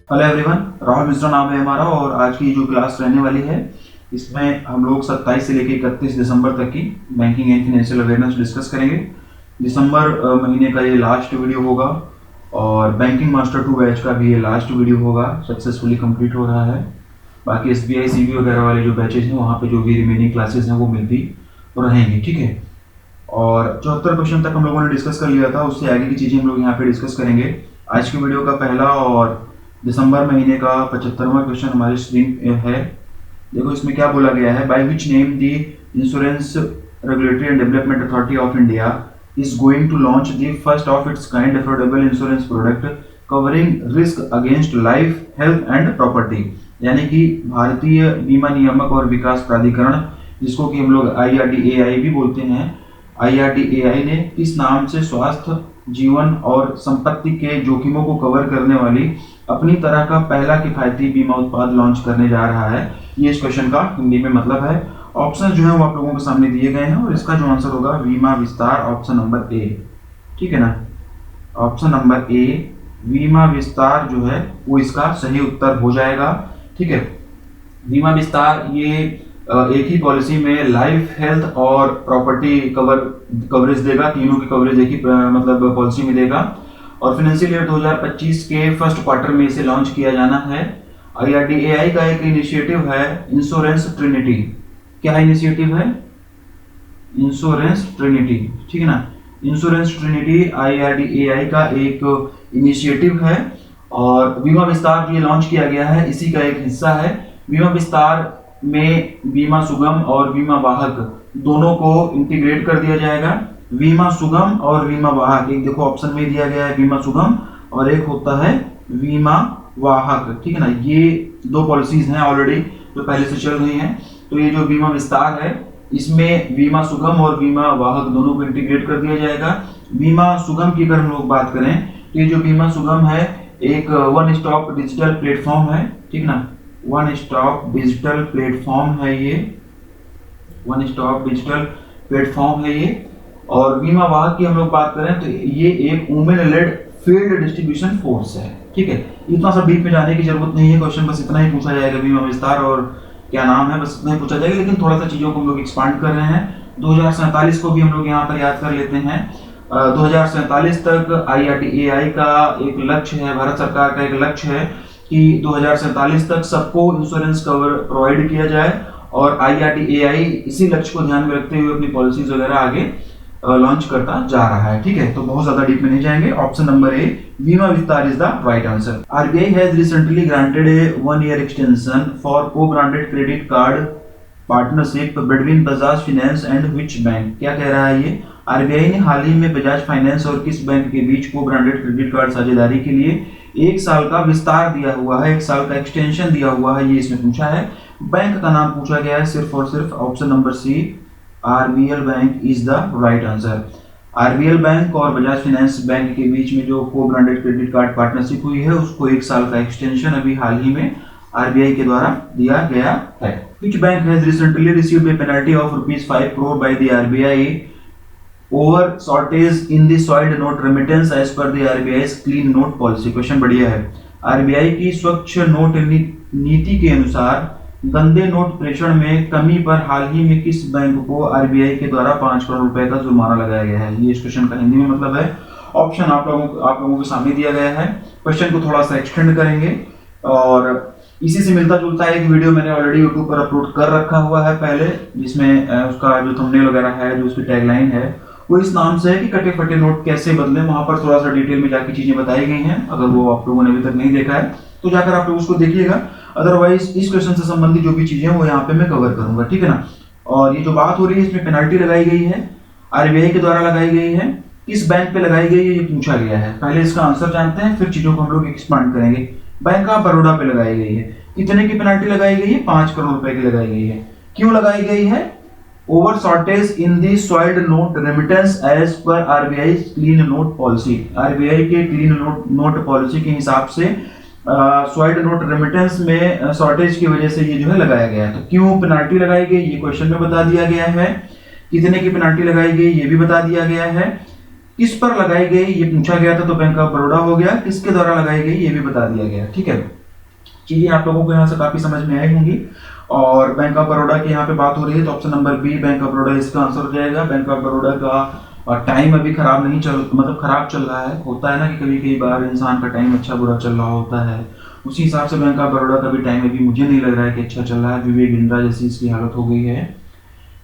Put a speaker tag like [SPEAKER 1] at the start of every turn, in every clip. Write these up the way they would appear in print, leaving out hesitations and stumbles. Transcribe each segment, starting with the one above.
[SPEAKER 1] Hello everyone, Rahul Mishra नाम है हमारा और आज की जो क्लास रहने वाली है इसमें हम लोग 27 से लेकर 31 दिसंबर तक की banking and financial awareness discuss करेंगे। दिसंबर महीने का ये लास्ट वीडियो होगा और बैंकिंग मास्टर 2 बैच का भी ये लास्ट वीडियो होगा, सक्सेसफुली कंप्लीट हो रहा है। बाकी SBI CB वगैरह वाले जो बैचेज हैं वहाँ पे जो भी रिमेनिंग क्लासेज हैं वो मिलती रहेंगी, ठीक है। और 74 क्वेश्चन तक हम लोगों ने डिस्कस कर लिया था, उससे आगे की चीज़ें हम लोग यहाँ पे डिस्कस करेंगे। आज की वीडियो का पहला और दिसंबर महीने का 75वां क्वेश्चन हमारी स्क्रीन है। देखो इसमें क्या बोला गया है, by which name the insurance regulatory and development authority of India is going to launch the first of its kind affordable insurance product covering risk against life, health and property. यानी कि भारतीय बीमा नियामक और विकास प्राधिकरण, जिसको कि हम लोग IRDAI भी बोलते हैं, IRDAI ने किस नाम से स्वास्थ्य, जीवन और संपत्ति के जोखिमों को कवर करने वाली अपनी तरह का पहला किफायती बीमा उत्पाद लॉन्च करने जा रहा है। ये इस क्वेश्चन का हिंदी में मतलब है। ऑप्शन जो है वो आप लोगों के सामने दिए गए हैं और इसका जो आंसर होगा बीमा विस्तार, ऑप्शन नंबर ए, ठीक है ना। ऑप्शन नंबर ए बीमा विस्तार जो है वो इसका सही उत्तर हो जाएगा, ठीक है। बीमा विस्तार ये एक ही पॉलिसी में लाइफ, हेल्थ और प्रॉपर्टी कवरेज देगा, तीनों की कवरेज एक ही मतलब पॉलिसी में देगा। और फाइनेंशियल ईयर 2025 के फर्स्ट क्वार्टर में इसे लॉन्च किया जाना है। IRDAI का एक इनिशिएटिव है इंश्योरेंस ट्रिनिटी। क्या इनिशिएटिव है? इंश्योरेंस ट्रिनिटी, ठीक है ना। इंश्योरेंस ट्रिनिटी IRDAI का एक इनिशिएटिव है और बीमा विस्तार जो ये लॉन्च किया गया है इसी का एक हिस्सा है। बीमा विस्तार में बीमा सुगम और बीमा वाहक दोनों को इंटीग्रेट कर दिया जाएगा। बीमा सुगम और बीमा वाहक, एक देखो ऑप्शन में दिया गया है बीमा सुगम और एक होता है बीमा वाहक, ठीक है ना। ये दो पॉलिसीज हैं ऑलरेडी जो पहले से चल रही हैं। तो ये जो बीमा विस्तार है इसमें बीमा सुगम और बीमा वाहक दोनों को इंटीग्रेट कर दिया जाएगा। बीमा सुगम की अगर हम लोग बात करें तो ये जो बीमा सुगम है एक वन स्टॉप डिजिटल प्लेटफॉर्म है, ठीक ना। वन स्टॉप डिजिटल प्लेटफॉर्म है ये, वन स्टॉप डिजिटल प्लेटफॉर्म है ये। और बीमा वाहक की हम लोग बात करें तो ये एक women lead field distribution force है, ठीक है। इतना सब डीप में जाने की जरूरत नहीं है, क्वेश्चन बस इतना ही पूछा जाएगा, बीमा विस्तार और क्या नाम है बस इतना ही पूछा जाएगा। लेकिन थोड़ा सा चीजों को हम लोग एक्सपांड कर रहे हैं। 2047 को भी हम लोग यहाँ पर याद कर लेते हैं। 2047 तक IRDAI का एक लक्ष्य है, भारत सरकार का एक लक्ष्य है कि 2047 तक सबको इंश्योरेंस कवर प्रोवाइड किया जाए और IRDAI इसी लक्ष्य को ध्यान में रखते हुए अपनी पॉलिसीज वगैरह आगे लॉन्च करता जा रहा है, ठीक है। तो बहुत ज्यादा डीप में नहीं जाएंगे। Option number A Bima Vistaar is the right answer. RBI has recently granted a 1 year extension for co-branded credit card partnership between Bajaj finance and which bank. क्या कह रहा है ये? RBI ने हाल ही में बजाज फाइनेंस और किस बैंक के बीच को-ब्रांडेड क्रेडिट कार्ड साझेदारी के लिए 1 साल का विस्तार दिया हुआ है, 1 साल का एक्सटेंशन दिया हुआ है, ये इसमें पूछा है। बैंक का नाम पूछा गया है सिर्फ और सिर्फ, option number C RBL bank is the right answer. RBL bank और बजाज फाइनेंस बैंक के बीच में जो को ब्रांडेड क्रेडिट कार्ड पार्टनरशिप हुई है उसको 1 साल का एक्सटेंशन अभी हाल ही में RBI के द्वारा दिया गया है। Which bank has recently received a penalty of ₹5 crore by the RBI over shortage in the soiled note remittance as per the RBI's clean note policy? Question बढ़िया है। RBI की स्वच्छ नोट नीति के अनुसार गंदे नोट प्रेषण में कमी पर हाल ही में किस बैंक को RBI के द्वारा 5 करोड़ रुपए का जुर्माना लगाया गया है? ये इस क्वेश्चन का हिंदी में मतलब है। ऑप्शन आप लोगों के सामने दिया गया है। क्वेश्चन को थोड़ा सा एक्सटेंड करेंगे और इसी से मिलता जुलता एक वीडियो मैंने ऑलरेडी यूट्यूब पर अपलोड कर रखा हुआ है पहले, जिसमें उसका जो थंबनेल वगैरह है, जो उसकी टैगलाइन है वो इस नाम से है कि कटे फटे नोट कैसे बदले। वहां पर थोड़ा सा डिटेल में जाके चीजें बताई गई हैं। अगर वो आप लोगों ने अभी तक नहीं देखा है तो जाकर आप लोग उसको देखिएगा। अदरवाइज इस क्वेश्चन से संबंधित जो भी चीजें हैं वो यहाँ पे मैं कवर करूंगा, ठीक है ना। और ये जो बात हो रही है इसमें पेनल्टी लगाई गई है, RBI के द्वारा लगाई गई है, किस बैंक पे लगाई गई है ये पूछा गया है। पहले इसका आंसर जानते हैं, फिर चीजों को हम लोग एक्सपांड करेंगे। बैंक ऑफ बड़ौदा पे लगाई गई है। कितने की पेनल्टी लगाई गई है? 5 करोड़ रुपए की लगाई गई है। क्यों लगाई गई है? Over shortage in the soiled note remittance as per RBI clean note policy. RBI के क्लीन नोट पॉलिसी के हिसाब से सॉइल्ड नोट रेमिटेंस में शॉर्टेज की वजह से ये जो है लगाया गया है। तो क्यों पेनल्टी लगाई गई ये क्वेश्चन में बता दिया गया है। कितने की पेनल्टी लगाई गई ये भी बता दिया गया है। किस पर लगाई गई ये पूछा गया था तो बैंक ऑफ बड़ौदा हो गया, किसके द्वारा लगाई गई ये भी बता दिया गया, ठीक है। चीजें आप लोगों को यहाँ से काफी समझ में आई होंगी। और बैंक ऑफ बड़ौदा की यहाँ पे बात हो रही है तो option number B bank of Baroda इसका आंसर हो जाएगा। बैंक ऑफ बड़ौदा का टाइम अभी खराब नहीं चल मतलब खराब चल रहा है। होता है ना कि कभी कई बार इंसान का टाइम अच्छा बुरा चल रहा होता है, उसी हिसाब से बैंक ऑफ बड़ौदा का भी टाइम अभी मुझे नहीं लग रहा है कि अच्छा चल रहा है। विवेक बिंद्रा जैसी इसकी हालत हो गई है,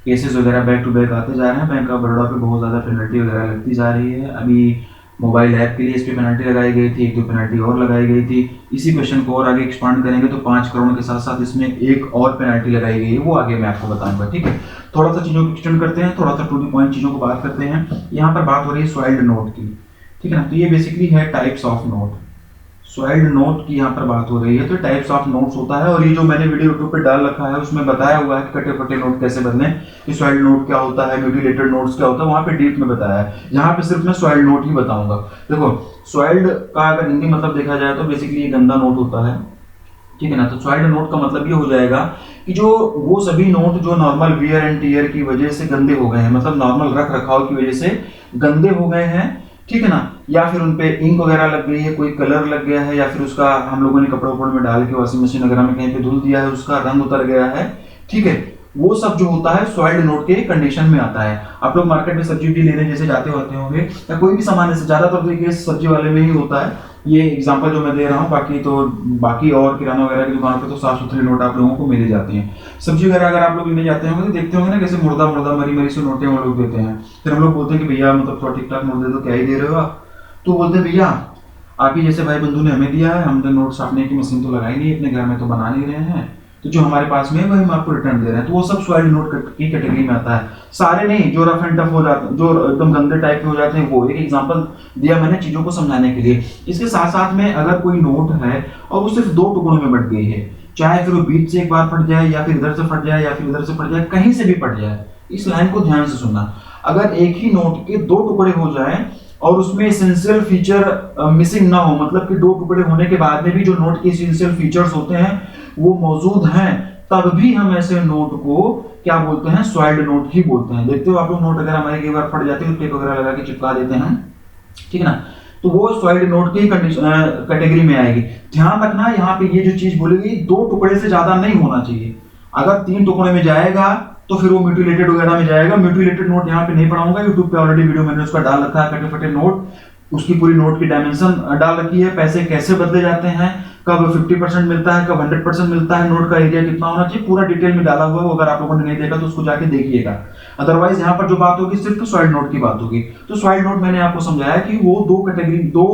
[SPEAKER 1] केसेस वगैरह बैक टू बैक आते जा रहे हैं। बैंक ऑफ बड़ौदा पे बहुत ज़्यादा पेनल्टी वगैरह लगती जा रही है। अभी मोबाइल ऐप के लिए इस पर पेनल्टी लगाई गई थी, एक दो पेनल्टी और लगाई गई थी। इसी क्वेश्चन को और आगे एक्सपांड करेंगे तो 5 करोड़ के साथ साथ इसमें एक और पेनल्टी लगाई गई है, वो आगे मैं आपको बताऊंगा। ठीक है, थोड़ा सा चीज़ों को एक्सटेंड करते हैं, थोड़ा सा टू द पॉइंट चीज़ों को बात करते हैं। यहाँ पर बात हो रही है स्वाइल्ड नोट की, ठीक है ना। तो ये बेसिकली है टाइप्स ऑफ नोट। स्वाइल्ड नोट की यहाँ पर बात हो रही है तो टाइप्स ऑफ नोट्स होता है। और ये जो मैंने वीडियो यूट्यूब पे डाल रखा है उसमें बताया हुआ है कि कटे फटे नोट कैसे बदलें, कि स्वाइल्ड नोट क्या होता है, म्यूटिलेटेड नोट्स क्या होता है, वहां पे डीप में बताया है। यहाँ पे सिर्फ मैं स्वाइल्ड नोट ही बताऊंगा। देखो, स्वाइल्ड का अगर हिंदी मतलब देखा जाए तो बेसिकली ये गंदा नोट होता है, ठीक है ना। तो स्वाइल्ड नोट का मतलब ये हो जाएगा कि जो वो सभी नोट जो नॉर्मल वियर एंड टीयर की वजह से गंदे हो गए हैं, मतलब नॉर्मल रख रखाव की वजह से गंदे हो गए हैं, ठीक है ना, या फिर उनपे इंक वगैरह लग गई है, कोई कलर लग गया है, या फिर उसका हम लोगों ने कपड़े उपड़े में डाल के वॉशिंग मशीन वगैरह में कहीं पे धुल दिया है, उसका रंग उतर गया है, ठीक है, वो सब जो होता है स्वाइल्ड नोट के कंडीशन में आता है। आप लोग मार्केट में सब्जी भी लेने जैसे जाते होते होंगे या कोई भी सामान, जैसे ज्यादातर देखिए सब्जी वाले में ही होता है। ये एग्जांपल जो मैं दे रहा हूँ, बाकी और किराना वगैरह की दुकान पे तो साफ सुथरे नोट आप लोगों को मिल जाते हैं। सब्जी वगैरह अगर आप लोग लेने जाते होंगे तो देखते होंगे ना कैसे मुर्दा मुर्दा मरी मरी से नोटें वो लोग देते हैं। फिर हम लोग बोलते हैं कि भैया मतलब थोड़ा ठीक ठाक नोट दे दो, क्या ही दे रहे हो आप। तो बोलते हैं भैया आप ही जैसे भाई बंधु ने हमें दिया है, हमने नोट छापने की मशीन तो लगाई नहीं, अपने घर में तो बना नहीं रहे हैं, तो जो हमारे पास में है वही हम आपको रिटर्न दे रहे हैं। तो वो सब स्वाइल्ड नोट की कैटेगरी में आता है। सारे नहीं, जो रफ एंड टफ हो जाते हैं, जो एकदम गंदे टाइप के हो जाते हैं, वो एक एग्जांपल दिया मैंने चीजों को समझाने के लिए। इसके साथ साथ में अगर कोई नोट है और वो सिर्फ 2 टुकड़ों में बट गई है, चाहे फिर वो बीच से एक बार फट जाए या फिर इधर से फट जाए या फिर इधर से फट जाए, कहीं से भी फट जाए, इस लाइन को ध्यान से सुनना। अगर एक ही नोट के 2 टुकड़े हो जाए और उसमें एसेंशियल फीचर मिसिंग ना हो, मतलब कि 2 टुकड़े होने के बाद में भी जो नोट के एसेंशियल फीचर्स होते हैं वो मौजूद हैं, तब भी हम ऐसे नोट को क्या बोलते हैं, स्वाइल्ड नोट ही बोलते हैं। देखते हो आप लोग नोट अगर हमारे कई बार फट जाते हैं तो टेप वगैरह लगा के चिपका देते हैं, ठीक है ना, तो वो स्वाइल्ड नोट की कैटेगरी में आएगी। ध्यान रखना यहाँ पे ये जो चीज बोलेगी 2 टुकड़े से ज्यादा नहीं होना चाहिए। अगर 3 टुकड़े में जाएगा तो फिर वो म्यूटिलेटेड वगैरह में जाएगा। म्यूटिलेटेड नोट यहाँ पे नहीं पढ़ाऊंगा, यूट्यूब पे ऑलरेडी वीडियो मैंने उसका डाल रखा है, कटे फटे नोट, उसकी पूरी नोट की डायमेंशन डाल रखी है, पैसे कैसे बदले जाते हैं, कब 50% मिलता है, कब 100% मिलता है, नोट का एरिया कितना होना चाहिए, पूरा डिटेल में डाला हुआ है। अगर आप लोगों ने नहीं देखा तो उसको जाके देखिएगा। अदरवाइज यहाँ पर जो बात होगी सिर्फ स्वाइल्ड नोट की बात होगी। तो स्वाइल्ड नोट मैंने आपको समझाया कि वो 2 कैटेगरी 2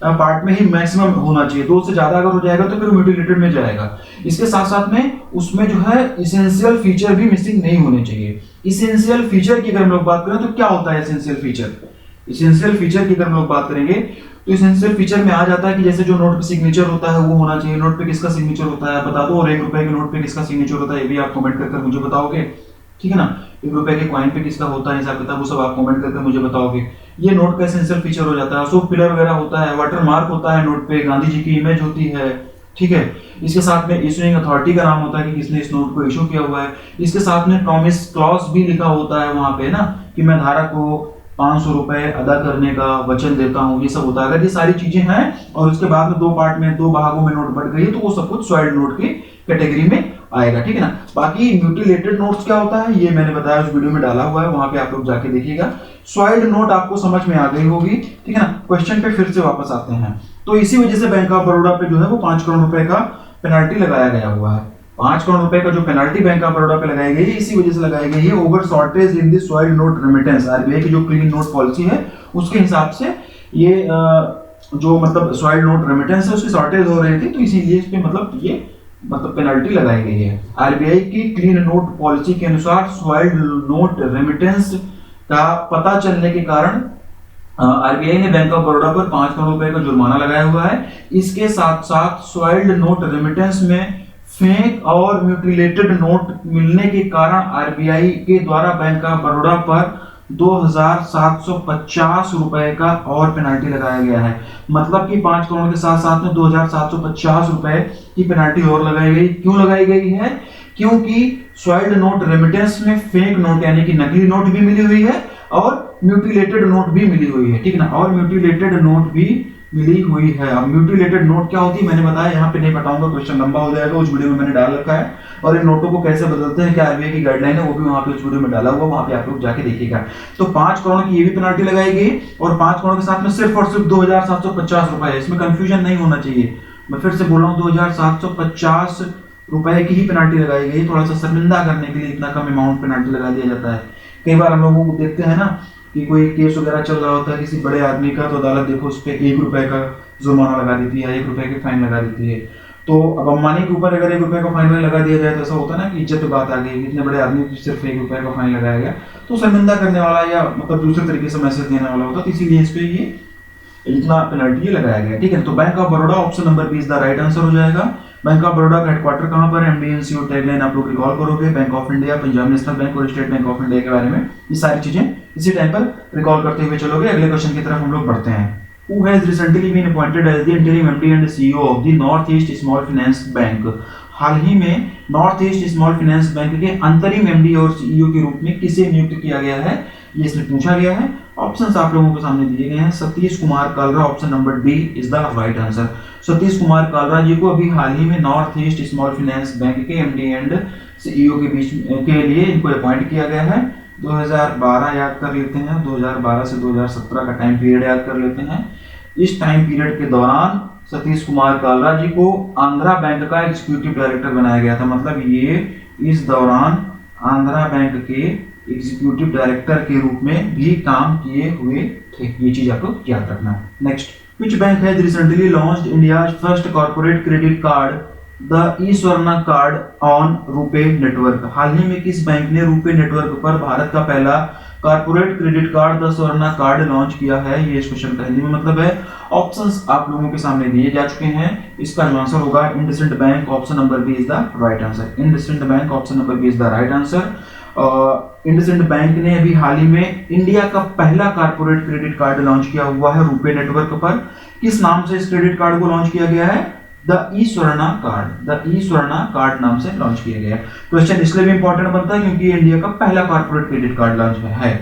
[SPEAKER 1] पार्ट में ही मैक्सिमम होना चाहिए, 2 से ज्यादा अगर हो जाएगा तो फिर म्यूटिलेटेड में जाएगा। इसके साथ साथ में उसमें जो है इसेंशियल फीचर भी मिसिंग नहीं होने चाहिए। इसेंशियल फीचर की अगर हम लोग बात करें तो क्या होता है इसेंशियल फीचर? इसेंशियल फीचर की अगर हम लोग बात करेंगे तो इसेंशियल फीचर में आ जाता है कि जैसे जो नोट पे सिग्नेचर होता है वो होना चाहिए। नोट पे किसका सिग्नेचर होता है बता दो, और 1 रुपए के नोट पे किसका सिग्नेचर होता है ये भी आप कमेंट करके मुझे बताओगे, ठीक है ना। 1 रुपए के कॉइन पे किसका होता है हिसाब किताब, वो सब आप कमेंट करके मुझे बताओगे। ये नोट का इसेंशियल फीचर हो जाता है। अशोक पिलर वगैरह होता है, वाटर मार्क होता है नोट पे, गांधी जी की इमेज होती है, ठीक है। इसके साथ में इशूइंग अथॉरिटी का नाम होता है कि किसने इस नोट को इशू किया हुआ है। इसके साथ में प्रॉमिस क्लॉज भी लिखा होता है वहां पे ना, कि मैं धारक को 500 रुपए अदा करने का वचन देता हूँ, ये सब होता है। अगर ये सारी चीजें हैं और उसके बाद में 2 पार्ट में 2 भागों में नोट बढ़ गई है तो वो सब कुछ स्वाइल्ड नोट की कैटेगरी में आएगा, ठीक है ना। बाकी म्यूटिलेटेड नोट्स क्या होता है ये मैंने बताया, उस वीडियो में डाला हुआ है, वहां पे आप लोग जाके देखिएगा। स्वाइल्ड नोट आपको समझ में आ गई होगी, ठीक है ना। क्वेश्चन पे फिर से वापस आते हैं। तो इसी वजह से बैंक ऑफ बड़ौदा पे जो है वो 5 करोड़ रुपए का पेनल्टी लगाया गया हुआ है। 5 करोड़ रुपए का जो पेनल्टी बैंक ऑफ बड़ौदा पे लगाई गई है इसी वजह से लगाई गई है, over shortage in the soiled note remittance. RBI की जो क्लीन नोट पॉलिसी है उसके हिसाब से ये जो मतलब स्वाइल्ड नोट रेमिटेंस है उसकी शॉर्टेज हो रही थी, तो इसीलिए इस पे मतलब ये मतलब पेनल्टी लगाई गई है। आरबीआई की क्लीन नोट पॉलिसी के अनुसार स्वाइल्ड नोट रेमिटेंस का पता चलने के कारण आरबीआई ने बैंक ऑफ बड़ौदा पर 5 करोड़ रुपए का जुर्माना लगाया हुआ है। इसके साथ साथ स्वाइल्ड नोट रेमिटेंस में फेक और म्यूटिलेटेड नोट मिलने के कारण आरबीआई के द्वारा बैंक ऑफ बड़ौदा पर 2750 रुपए का और पेनल्टी लगाया गया है। मतलब कि 5 करोड़ के साथ साथ में 2750 रुपए की पेनल्टी और लगाई गई। क्यों लगाई गई है? क्योंकि स्वाइल्ड नोट रेमिटेंस में फेक नोट यानी कि नकली नोट भी मिली हुई है और म्यूटिलेटेड नोट भी मिली हुई है, ठीक है ना। और म्यूटिलेटेड नोट भी मिली हुई है। अब म्यूटिलेटेड नोट क्या होती है मैंने बताया, यहाँ पे नहीं बताऊंगा, क्वेश्चन लंबा हो जाएगा, उस वीडियो में मैंने डाल रखा है। और इन नोटों को कैसे बदलते हैं, क्या आरबीआई की गाइडलाइन है, वो भी वहाँ पे उस वीडियो में डाला हुआ, वहाँ पे आप लोग जाके देखिएगा। तो 5 करोड़ की ये भी पेनल्टी लगाई गई और 5 करोड़ के साथ में सिर्फ और सिर्फ 2750 रुपए है। इसमें कंफ्यूजन नहीं होना चाहिए, मैं फिर से बोल रहा हूँ 2750 रुपए की ही पेनल्टी लगाई गई। थोड़ा सा शर्मिंदा करने के लिए इतना कम अमाउंट पेनल्टी लगा दिया जाता है। कई बार हम लोगों को देखते हैं ना कि कोई केस वगैरह चल रहा होता है किसी बड़े आदमी का, तो अदालत देखो उस पर 1 रुपए का जुर्माना लगा देती है, 1 रुपए की फाइन लगा देती है। तो अब अंबानी के ऊपर अगर 1 रुपए का फाइन लगा दिया जाए तो ऐसा होता है ना कि इज्जत की बात आ गई, इतने बड़े आदमी को सिर्फ 1 रुपए का फाइन लगाया गया, तो शर्मिंदा करने वाला या मतलब दूसरे तरीके से मैसेज देने वाला होता है, तो इसीलिए इस पे ये इतना पेनल्टी लगाया गया। ठीक है, तो bank of Baroda option number B is the right answer हो जाएगा। बैंक ऑफ बड़ौदा का हेडक्वार्टर कहां पर है, एमडीएनसी और टैगलाइन आप लोग रिकॉल करोगे, bank of India, Punjab national bank और स्टेट बैंक ऑफ इंडिया के बारे में ये सारी चीजें इसी टाइम पर रिकॉल करते हुए चलोगे। अगले क्वेश्चन की तरफ हम लोग बढ़ते हैं। Who has recently been appointed as the interim MD and CEO of the North East Small Finance Bank? हाल ही में north east small finance bank के अंतरिम एमडी और सीईओ के रूप में किसे नियुक्त किया गया है, ये इसमें पूछा गया है। ऑप्शंस आप लोगों के सामने दिए गए हैं। Satish Kumar Kalra, option number D is the right answer. Satish Kumar Kalra ji को अभी हाल ही में north east small finance bank के एमडी एंड सीईओ के बीच के लिए इनको अपॉइंट किया गया है। 2012 याद कर लेते हैं, 2012 से 2017 का टाइम पीरियड याद कर लेते हैं। इस टाइम पीरियड के दौरान सतीश कुमार कालरा जी को आंध्रा बैंक का एग्जीक्यूटिव डायरेक्टर बनाया गया था, मतलब ये इस दौरान आंध्रा बैंक के एग्जीक्यूटिव डायरेक्टर के रूप में भी काम किए हुए थे। ये चीज आपको याद रखना। Next, which bank has recently launched India's first corporate credit card the e-Swarna card on RuPay network? हाल ही में किस बैंक ने रुपे नेटवर्क पर भारत का पहला corporate credit card the Swarna card launch किया है? ये इस क्वेश्चन का हिंदी में मतलब है। ऑप्शंस आप लोगों के सामने दिए जा चुके हैं। इसका जो आंसर होगा IndusInd bank, option number B is the right answer. IndusInd bank, option number B is the right answer. IndusInd bank ने अभी हाल ही में इंडिया का पहला कॉर्पोरेट क्रेडिट कार्ड लॉन्च किया हुआ है रुपे नेटवर्क पर। किस नाम से इस क्रेडिट कार्ड को लॉन्च किया गया है? The e-Swarna card, the e-Swarna card नाम से लॉन्च किया गया। क्वेश्चन इसलिए भी इंपॉर्टेंट बनता है क्योंकि इंडिया का पहला कॉर्पोरेट क्रेडिट कार्ड लॉन्च है।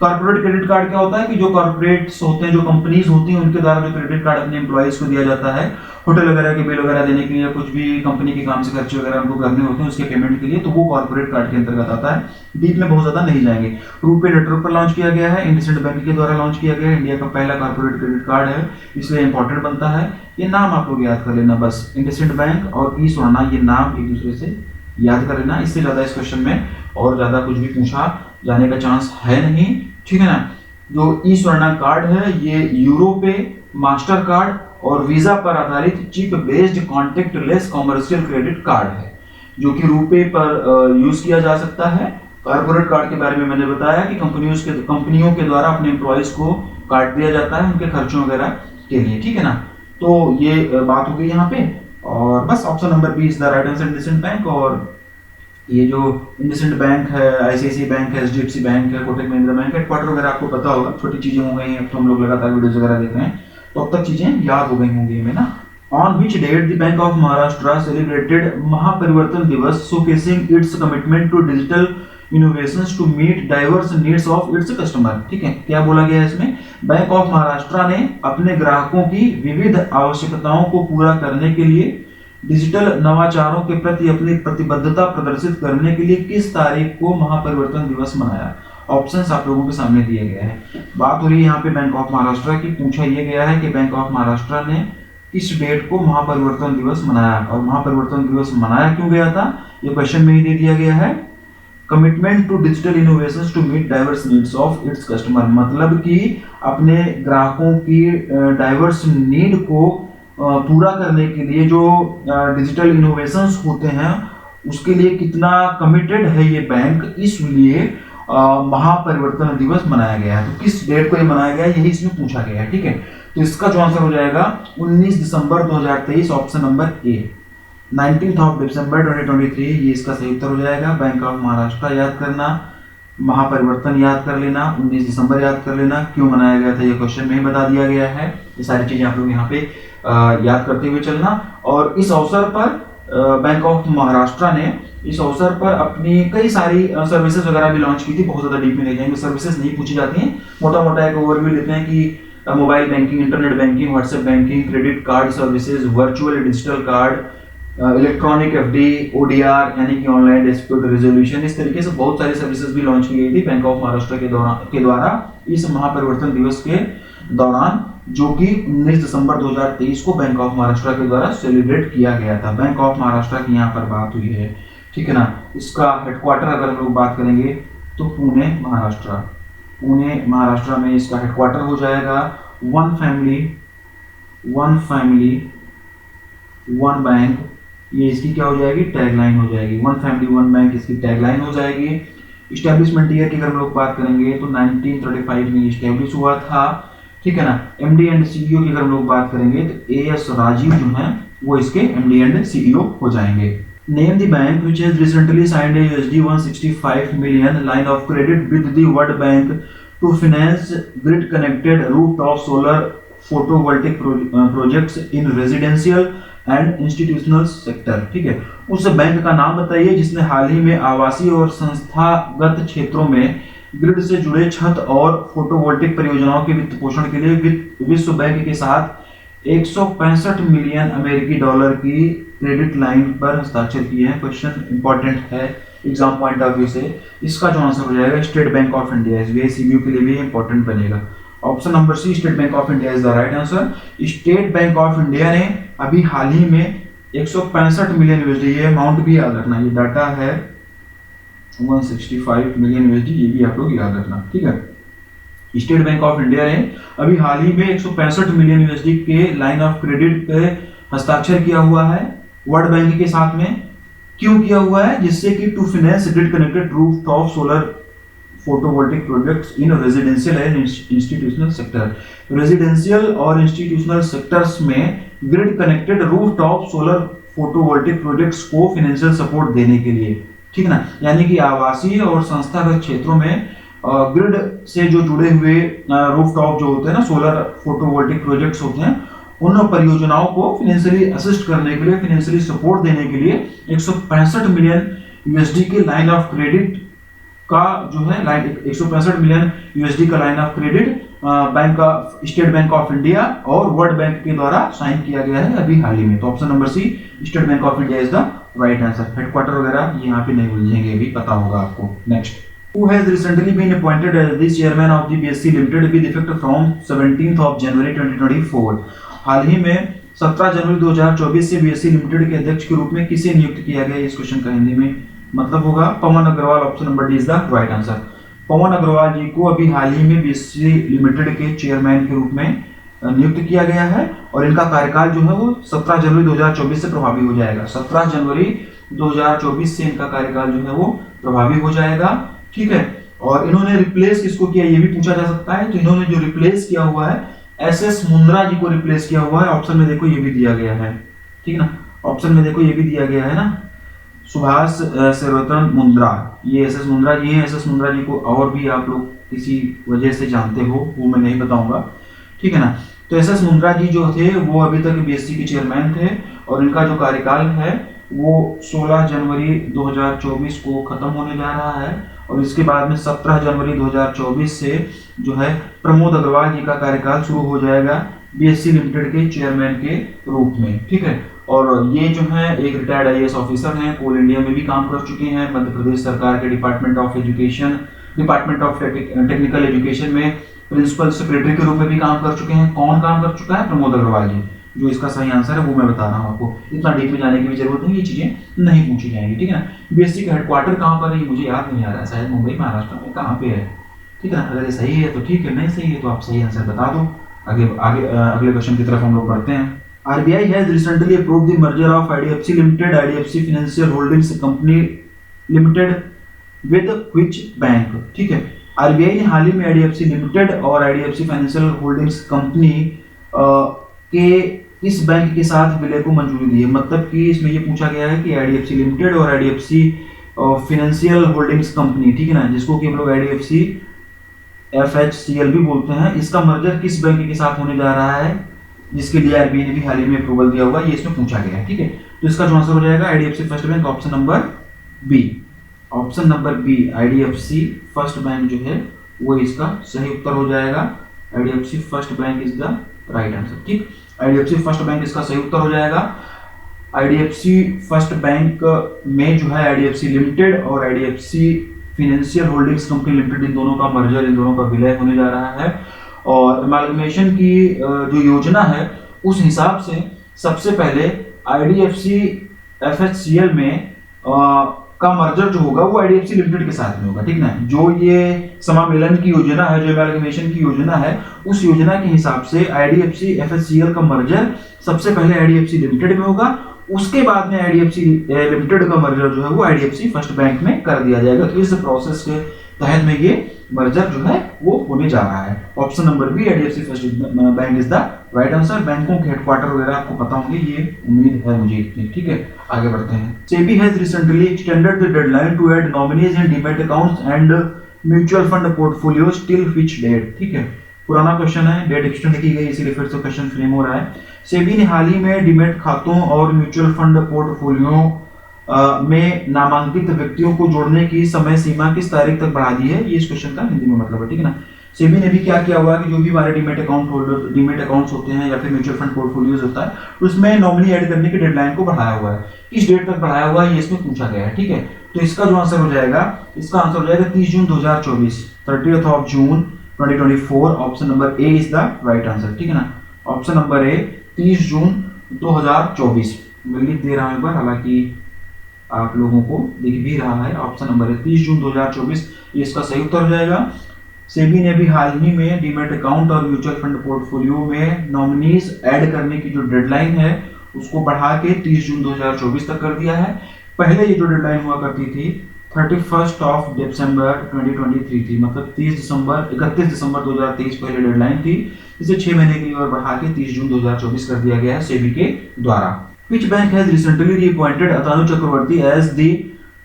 [SPEAKER 1] कॉर्पोरेट क्रेडिट कार्ड क्या होता है कि जो कॉर्पोरेट्स होते हैं, जो कंपनीज होती हैं, उनके द्वारा जो क्रेडिट कार्ड अपने एम्प्लॉइज को दिया जाता है होटल वगैरह के बिल वगैरह देने के लिए, कुछ भी कंपनी के काम से खर्चे वगैरह उनको करने होते हैं उसके पेमेंट के लिए, तो वो कॉर्पोरेट कार्ड के अंतर्गत आता है। डीप में बहुत ज्यादा नहीं जाएंगे। रुपे नेटवर्क पर लॉन्च किया गया है, इंडसइंड बैंक के द्वारा लॉन्च किया गया है, इंडिया का पहला कॉर्पोरेट क्रेडिट कार्ड है, इसलिए इंपॉर्टेंट बनता है। ये नाम आप लोग याद कर लेना बस, इंडसइंड बैंक और ई-स्वर्णा, ये नाम एक दूसरे से याद कर लेना। इससे ज्यादा इस क्वेश्चन में और ज्यादा कुछ भी पूछा जाने का चांस है नहीं, ठीक है ना। जो ई-स्वर्णा कार्ड है ये यूरोपे, मास्टर कार्ड और वीजा पर आधारित chip based contact lens commercial credit card है, जो कि रुपे पर यूज किया जा सकता है। कॉर्पोरेट कार्ड के बारे में मैंने बताया कि कंपनियों के द्वारा अपने एम्प्लॉइज को कार्ड दिया जाता है उनके खर्चों वगैरह के लिए, ठीक है ना। तो ये बात हो गई यहाँ पे, और बस option number B is the right answer, IndusInd bank. और ये जो इंडसइंड बैंक है, आईसीआईसीआई बैंक है, एचडीएफसी बैंक है, कोटक महिंद्रा बैंक है, क्वार्टर वगैरह आपको पता होगा, छोटी चीजें हो गई हैं, तो हम लोग लगातार वीडियोस वगैरह देख रहे हैं तो अब तक चीजें याद हो गई होंगी हमें ना। On which date the bank of Maharashtra celebrated Mahaparivartan Diwas showcasing its commitment to digital innovations to meet diverse needs of its customer? ठीक है, क्या बोला गया है इसमें? बैंक ऑफ महाराष्ट्र ने अपने ग्राहकों की विविध आवश्यकताओं को पूरा करने के लिए डिजिटल नवाचारों के प्रति अपनी प्रतिबद्धता प्रदर्शित करने के लिए किस तारीख को महापरिवर्तन दिवस मनाया? ऑप्शंस आप लोगों के सामने दिए गए हैं। बात हो रही है यहाँ पे बैंक ऑफ महाराष्ट्र की। पूछा ये गया है कि बैंक ऑफ महाराष्ट्र ने किस डेट को महापरिवर्तन दिवस मनाया, और महापरिवर्तन दिवस मनाया क्यों गया था ये क्वेश्चन में ही दे दिया गया है। Commitment to digital innovations to meet diverse needs of its customer, मतलब कि अपने ग्राहकों की डाइवर्स नीड को पूरा करने के लिए जो डिजिटल इनोवेशंस होते हैं उसके लिए कितना कमिटेड है ये बैंक, इसलिए महापरिवर्तन दिवस मनाया गया है। तो किस डेट को ये मनाया गया है यही इसमें पूछा गया है, ठीक है। तो इसका जो आंसर हो जाएगा 19 दिसंबर 2023, option number A. 19 of December 2023 ये इसका सही उत्तर हो जाएगा। बैंक ऑफ महाराष्ट्र याद करना, महापरिवर्तन याद कर लेना, 19 दिसंबर याद कर लेना। क्यों मनाया गया था ये क्वेश्चन में ही बता दिया गया है। ये सारी चीजें आप लोग यहाँ पे याद करते हुए चलना। और इस अवसर पर बैंक ऑफ महाराष्ट्र ने इस अवसर पर अपनी कई सारी सर्विसेज वगैरह भी लॉन्च की थी। बहुत ज्यादा डीप में नहीं जाएंगे, सर्विसेज नहीं पूछी जाती हैं, मोटा मोटा एक ओवरव्यू लेते हैं कि mobile banking, internet banking, WhatsApp banking, credit card services, virtual digital card, electronic FD, ODR यानी कि ऑनलाइन डिस्प्यूट रेजोल्यूशन, इस तरीके से बहुत सारी सर्विसेज भी लॉन्च की गई थी बैंक ऑफ महाराष्ट्र के द्वारा इस महापरिवर्तन दिवस के दौरान, जो कि 19 दिसंबर 2023 को बैंक ऑफ महाराष्ट्र के द्वारा सेलिब्रेट किया गया था। बैंक ऑफ महाराष्ट्र की यहाँ पर बात हुई है, ठीक है ना। इसका हेडक्वार्टर अगर हम लोग बात करेंगे तो पुणे महाराष्ट्र, पुणे महाराष्ट्र में इसका हेडक्वार्टर हो जाएगा। वन फैमिली वन बैंक, ये इसकी क्या हो जाएगी, टैगलाइन हो जाएगी। वन फैमिली वन बैंक इसकी टैगलाइन हो जाएगी। इस्टेब्लिशमेंट ईयर की अगर हम लोग बात करेंगे तो 1935 में इस्टेब्लिश हुआ था, ठीक है ना। एमडी एंड सीईओ की अगर हम लोग बात करेंगे तो एएस राजीव जो है वो इसके एमडी एंड सीईओ हो जाएंगे। Name the bank which has recently signed a $165 million line of credit with the World Bank to finance grid connected rooftop solar photovoltaic projects in residential and institutional sector, ठीक है। उस bank का नाम बताइए जिसने हाल ही में आवासीय और संस्थागत क्षेत्रों में ग्रिड से जुड़े छत और फोटोवोल्टिक परियोजनाओं के वित्त पोषण के लिए विश्व बैंक के साथ 165 मिलियन अमेरिकी डॉलर की क्रेडिट लाइन पर हस्ताक्षर किए हैं। क्वेश्चन इंपॉर्टेंट है एग्जाम पॉइंट ऑफ व्यू से। इसका जो आंसर हो जाएगा state bank of India, SBI के लिए भी इंपॉर्टेंट बनेगा। Option number C, state bank of India is the right answer. State bank of India ने अभी हाल ही में 165 मिलियन यूएसडी, ये अमाउंट भी याद रखना, ये डाटा है 165 मिलियन यूएसडी, ये भी आप लोग याद रखना, ठीक है। स्टेट बैंक ऑफ इंडिया ने अभी हाल ही में 165 मिलियन यूएसडी के लाइन ऑफ क्रेडिट पे हस्ताक्षर किया हुआ है वर्ल्ड बैंक के साथ में। क्यों किया हुआ है, जिससे कि to finance grid connected rooftop solar photovoltaic projects in residential and institutional sector. Residential और इंस्टीट्यूशनल सेक्टर्स में grid connected rooftop solar photovoltaic projects को फाइनेंशियल सपोर्ट देने के लिए, ठीक है ना। यानी कि आवासीय और संस्थागत क्षेत्रों में ग्रिड से जो जुड़े हुए रूफटॉप जो होते हैं ना, सोलर फोटोवोल्टिक प्रोजेक्ट्स होते हैं, उन परियोजनाओं को फाइनेंशियली असिस्ट करने के लिए, फाइनेंशियली सपोर्ट देने के लिए 165 मिलियन यूएसडी के लाइन ऑफ क्रेडिट का जो है 165 मिलियन यूएसडी का लाइन ऑफ क्रेडिट बैंक का स्टेट बैंक ऑफ इंडिया और वर्ल्ड बैंक के द्वारा साइन किया गया है अभी हाल ही में। तो option number C, state bank of India is the right answer. Headquarter वगैरह यहाँ पे नहीं उलझेंगे, भी पता होगा आपको। Next, who has recently been appointed as the chairman of the BSE Limited with effect from 17th of January 2024। हाल ही में 17 जनवरी 2024 से BSE लिमिटेड के अध्यक्ष के रूप में किसे नियुक्त किया गया, इस क्वेश्चन का हिंदी में मतलब होगा Pawan Agarwal. Option number D is the right answer. Pawan Agarwal ji को अभी हाल ही में BSE लिमिटेड के चेयरमैन के रूप में नियुक्त किया गया है और इनका कार्यकाल जो है वो 17 जनवरी 2024 से प्रभावी हो जाएगा। 17 जनवरी 2024 से इनका कार्यकाल जो है वो प्रभावी हो जाएगा, ठीक है। और इन्होंने रिप्लेस किसको किया, ये भी पूछा जा सकता है। तो इन्होंने जो रिप्लेस किया हुआ है एसएस मुंद्रा जी को रिप्लेस किया हुआ है। ऑप्शन में देखो ये भी दिया गया है, ठीक है ना। ऑप्शन में देखो ये भी दिया गया है ना, सुभाष सर्वोत्तम मुंद्रा, ये एसएस मुंद्रा जी हैं। एसएस मुंद्रा जी को और भी आप लोग किसी वजह से जानते हो, वो मैं नहीं बताऊंगा, ठीक है ना। तो एसएस मुंद्रा जी जो थे वो अभी तक बीएससी के चेयरमैन थे और इनका जो कार्यकाल है वो 16 जनवरी 2024 को खत्म होने जा रहा है और इसके बाद में 17 जनवरी 2024 से जो है प्रमोद अग्रवाल जी का कार्यकाल शुरू हो जाएगा बीएससी लिमिटेड के चेयरमैन के रूप में, ठीक है। और ये जो है एक रिटायर्ड आईएएस ऑफिसर हैं, कोल इंडिया में भी काम कर चुके हैं, मध्य प्रदेश सरकार के डिपार्टमेंट ऑफ टेक्निकल एजुकेशन में प्रिंसिपल सेक्रेटरी के रूप में भी काम कर चुके हैं। कौन काम कर चुका है, प्रमोद अग्रवाल जी। जो इसका सही आंसर है वो मैं बता रहा हूँ आपको, इतना डीप में जाने की भी जरूरत नहीं, ये चीजें नहीं पूछी जाएंगी, ठीक है ना। बीएससी का हेडक्वार्टर कहाँ पर है मुझे याद नहीं आ रहा है, शायद मुंबई महाराष्ट्र में, कहाँ पे है, ठीक है ना। अगर ये सही है तो ठीक है, नहीं सही है तो आप सही आंसर बता दो। अगले क्वेश्चन की तरफ हम लोग बढ़ते हैं। RBI has recently approved the merger of IDFC Limited, IDFC Financial Holdings Company Limited with which bank, ठीक है। RBI ने हाल ही में IDFC Limited और IDFC Financial Holdings Company के इस बैंक के साथ विलय को मंजूरी दी है। मतलब कि इसमें ये पूछा गया है कि IDFC Limited और IDFC Financial Holdings Company, ठीक है ना, जिसको कि हम लोग IDFC FHCL भी बोलते हैं, इसका मर्जर किस बैंक के साथ होने जा रहा है, जिसके लिए आरबीआई ने भी हाल ही में अप्रूवल दिया हुआ, ये इसमें पूछा गया है, ठीक है। तो इसका जो आंसर हो जाएगा IDFC first bank, option number B. Option number B IDFC first bank जो है वो इसका सही उत्तर हो जाएगा। IDFC first bank is the right answer. ठीक, आईडीएफसी फर्स्ट बैंक इसका सही उत्तर हो जाएगा। आईडीएफसी फर्स्ट बैंक में जो है आईडीएफसी लिमिटेड और IDFC financial holdings company limited, इन दोनों का मर्जर, इन दोनों का विलय होने जा रहा है। और एमालगमेशन की जो योजना है उस हिसाब से सबसे पहले आईडीएफसी एफएचसीएल में का मर्जर जो होगा वो आईडीएफसी लिमिटेड के साथ में होगा। ठीक ना, जो ये समामेलन की योजना है, जो एमालगमेशन की योजना है, उस योजना के हिसाब से आईडीएफसी एफएचसीएल का मर्जर सबसे पहले आईडीएफसी लिमिटेड में होगा, उसके बाद में आईडीएफसी लिमिटेड का मर्जर जो है वो आईडीएफसी फर्स्ट बैंक में कर दिया जाएगा। तो इस प्रोसेस के तहत में ये मर्जर जो है वो होने जा रहा है। Option number B, IDFC first bank is the right answer. बैंकों के हेडक्वार्टर वगैरह आपको पता होंगे, ये उम्मीद है मुझे इतनी। ठीक है, आगे बढ़ते हैं। SEBI has recently extended the deadline to add nominees in demat accounts and mutual fund portfolios till which date. ठीक है, पुराना क्वेश्चन है, डेट एक्सटेंड की गई इसीलिए फिर से क्वेश्चन फ्रेम हो रहा है। सेबी ने हाल ही में डीमैट खातों और म्यूचुअल फंड पोर्टफोलियो में नामांकित व्यक्तियों को जोड़ने की समय सीमा किस तारीख तक बढ़ा दी है, ये इस क्वेश्चन का हिंदी में मतलब है। ठीक है ना, सेबी ने भी क्या किया हुआ है कि जो भी हमारे demat account holder, demat accounts होते हैं या फिर म्यूचुअल फंड पोर्टफोलियोज होता है, उसमें नॉमिनी ऐड करने की डेडलाइन को बढ़ाया हुआ है। किस डेट तक बढ़ाया हुआ है ये इसमें पूछा गया है। ठीक है, तो इसका जो आंसर हो जाएगा, इसका आंसर हो जाएगा 30 जून 2024, 30th of June 2024। Option number A is the right answer. ठीक है ना, ऑप्शन नंबर ए 30 जून 2024। मैं लिख दे रहा हूं एक बार, हालांकि आप लोगों को दिख भी रहा है। ऑप्शन नंबर है 30 जून 2024, ये इसका सही उत्तर हो जाएगा। सेबी ने भी हाल ही में डीमैट अकाउंट और म्यूचुअल फंड पोर्टफोलियो में नॉमिनीज ऐड करने की जो डेडलाइन है उसको बढ़ा के 30 जून 2024 तक कर दिया है। पहले ये जो डेडलाइन हुआ करती थी 31st of December 2023 थी, मतलब 31 दिसंबर 2023 पहले डेडलाइन थी, इसे 6 महीने के लिए और बढ़ा के 30 जून 2024 कर दिया गया है सेबी के द्वारा। Which bank has recently reappointed Atanu Chakravarti as the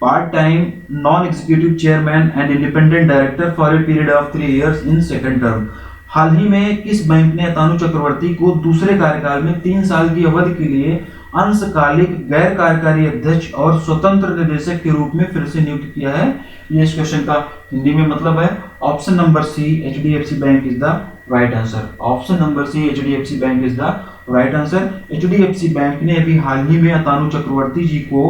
[SPEAKER 1] part-time non-executive chairman and independent director for a period of 3 years in second term? हाल ही में किस बैंक ने अतानु चक्रवर्ती को दूसरे कार्यकाल में 3 साल की अवधि के लिए अंशकालिक गैर कार्यकारी अध्यक्ष और स्वतंत्र निदेशक के रूप में फिर से नियुक्त किया है? ये इस क्वेश्चन का हिंदी में मतलब है। Option number C, HDFC bank is the right answer. Option number C, HDFC bank is the right answer. HDFC bank ने अभी हाल ही में अतानु चक्रवर्ती जी को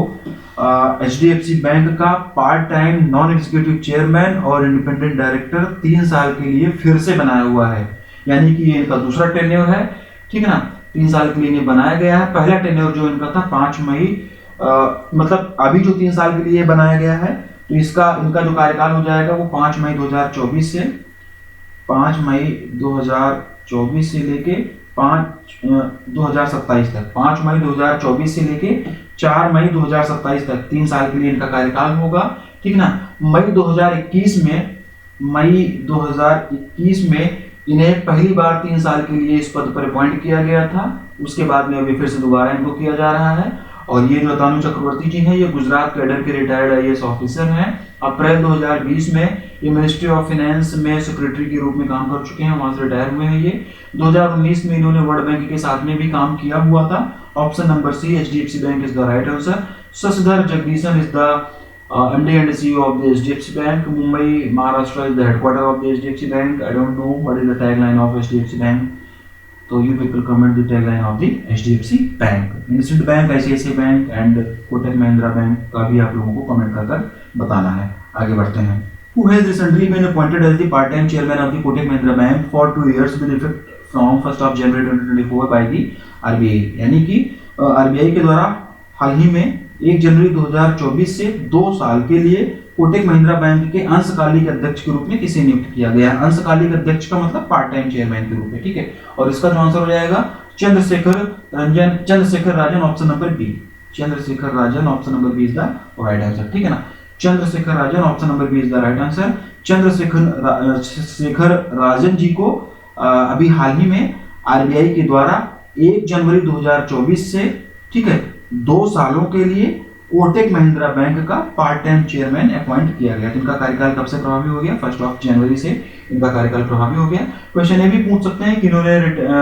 [SPEAKER 1] एचडीएफसी बैंक का part time non executive chairman और इंडिपेंडेंट डायरेक्टर 3 साल के लिए फिर से बनाया हुआ है, यानी कि ये इनका दूसरा टेन्योर है। ठीक है ना, 3 साल के लिए इन्हें बनाया गया है। पहला टेन्योर जो इनका था 5 मई, मतलब अभी जो 3 साल के लिए बनाया गया है, तो इनका जो कार्यकाल हो जाएगा वो 5 मई 2024 से 5 मई 2024 से लेके 2027 तक, 5 मई 2024 से लेके 4 मई 2027 तक 3 साल के लिए इनका कार्यकाल होगा। ठीक ना, मई 2021 में इन्हें पहली बार 3 साल के लिए इस पद पर अपॉइंट किया गया था, उसके बाद में अभी फिर से दोबारा इनको किया जा रहा है। और ये जो अतानु चक्रवर्ती जी हैं, ये गुजरात कैडर के रिटायर्ड आईएएस ऑफिसर हैं। अप्रैल 2020 में ये मिनिस्ट्री ऑफ फाइनेंस में सेक्रेटरी के रूप में काम कर चुके हैं, वहां से रिटायर हुए हैं ये। 2019 में इन्होंने वर्ल्ड बैंक के साथ में भी काम किया हुआ था। Option number C, HDFC bank is the right answer. Sashidhar Jagdishan is the MD and CEO of the HDFC Bank. Mumbai, Maharashtra is the headquarter of the HDFC Bank. I don't know what is the tagline of HDFC Bank. So you people comment the tagline of the HDFC Bank. IndusInd Bank, ICICI Bank and Kotak Mahindra Bank का भी आप लोगों को comment कर बताना है। आगे बढ़ते हैं। Who has recently been appointed as the part-time chairman of the Kotak Mahindra Bank for 2 years with effect from 1st of January 2024 by the RBI. यानी कि RBI के द्वारा हाल ही में 1 जनवरी 2024 से 2 साल के लिए कोटक महिंद्रा बैंक के अंशकालिक अध्यक्ष के रूप में किसे नियुक्त किया गया है? अंशकालिक अध्यक्ष का मतलब पार्ट टाइम चेयरमैन के रूप में। ठीक है, और इसका जो आंसर हो जाएगा Chandrashekhar Rajan, option number B. Chandrashekhar Rajan, option number B is the right answer. ठीक है ना, Chandrashekhar Rajan, option number B is the right answer. Chandrashekhar Rajan ji को अभी हाल ही में आरबीआई के द्वारा 1 जनवरी 2024 से, ठीक है, 2 सालों के लिए कोटक महिंद्रा बैंक का पार्ट टाइम चेयरमैन अपॉइंट किया गया। तो इनका कार्यकाल कब से प्रभावी हो गया? 1 जनवरी से इनका कार्यकाल प्रभावी हो गया। क्वेश्चन ये भी पूछ सकते हैं कि इन्होंने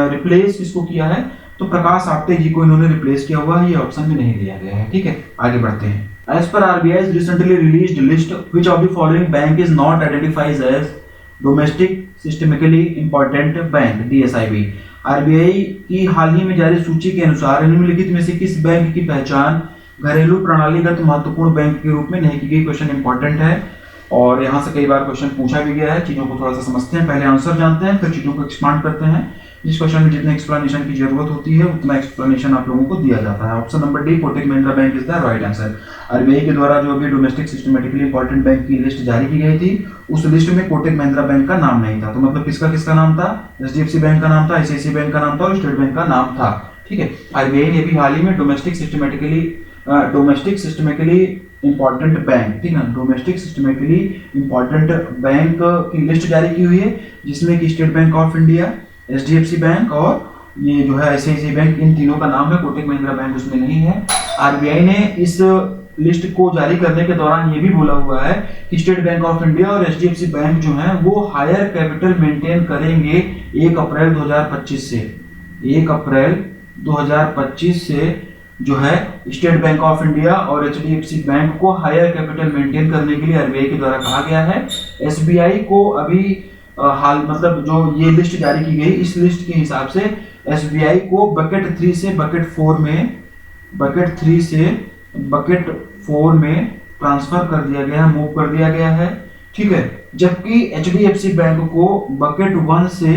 [SPEAKER 1] रिप्लेस किसको किया है, तो प्रकाश आप्टे जी को इन्होंने रिप्लेस किया हुआ है, ये ऑप्शन में नहीं दिया गया है। ठीक है, आगे बढ़ते हैं। As per RBI recently released list which of the following bank is not identified as domestic systemically important bank DSIB। RBI की हाल ही में जारी सूची के अनुसार निम्नलिखित में से किस बैंक की पहचान घरेलू प्रणालीगत महत्वपूर्ण बैंक के रूप में नहीं की गई? क्वेश्चन इंपॉर्टेंट है और यहाँ से कई बार क्वेश्चन पूछा भी गया है। चीजों को थोड़ा सा समझते हैं, पहले आंसर जानते हैं, फिर चीजों को एक्सपांड करते हैं। जिस क्वेश्चन में जितने एक्सप्लेनेशन की जरूरत होती है उतना एक्सप्लेनेशन आप लोगों को दिया जाता है। Option number D, Kotak Mahindra bank is the right answer. RBI के द्वारा जो अभी डोमेस्टिक सिस्टमेटिकली इंपॉर्टेंट बैंक की लिस्ट जारी की गई थी, उस लिस्ट में कोटक महिंद्रा बैंक का नाम नहीं था। तो मतलब किसका किसका नाम था? एचडीएफसी बैंक का नाम था, आईसीआईसीआई बैंक का नाम था और स्टेट बैंक का नाम था। ठीक है, आरबीआई ने भी हाल ही में डोमेस्टिक सिस्टमेटिकली इंपॉर्टेंट बैंक, ठीक है, डोमेस्टिक सिस्टमेटिकली इंपॉर्टेंट बैंक की लिस्ट जारी की हुई है, जिसमें कि state bank of India, HDFC bank और ये जो है आईसीआईसीआई बैंक, इन तीनों का नाम है। कोटक महिंद्रा बैंक उसमें नहीं है। आरबीआई ने इस लिस्ट को जारी करने के दौरान ये भी बोला हुआ है कि स्टेट बैंक ऑफ इंडिया और एचडीएफसी बैंक जो है वो हायर कैपिटल मेंटेन करेंगे 1 अप्रैल 2025 से। 1 अप्रैल 2025 से जो है स्टेट बैंक ऑफ इंडिया और एचडीएफसी बैंक को हायर कैपिटल मेंटेन करने के लिए आरबीआई के द्वारा कहा गया है। एसबीआई को अभी हाल मतलब जो ये लिस्ट जारी की गई, इस लिस्ट के हिसाब से एसबीआई को बकेट 3 से बकेट 4 में ट्रांसफर कर दिया गया है, मूव कर दिया गया है। ठीक है, जबकि एचडीएफसी बैंक को बकेट 1 से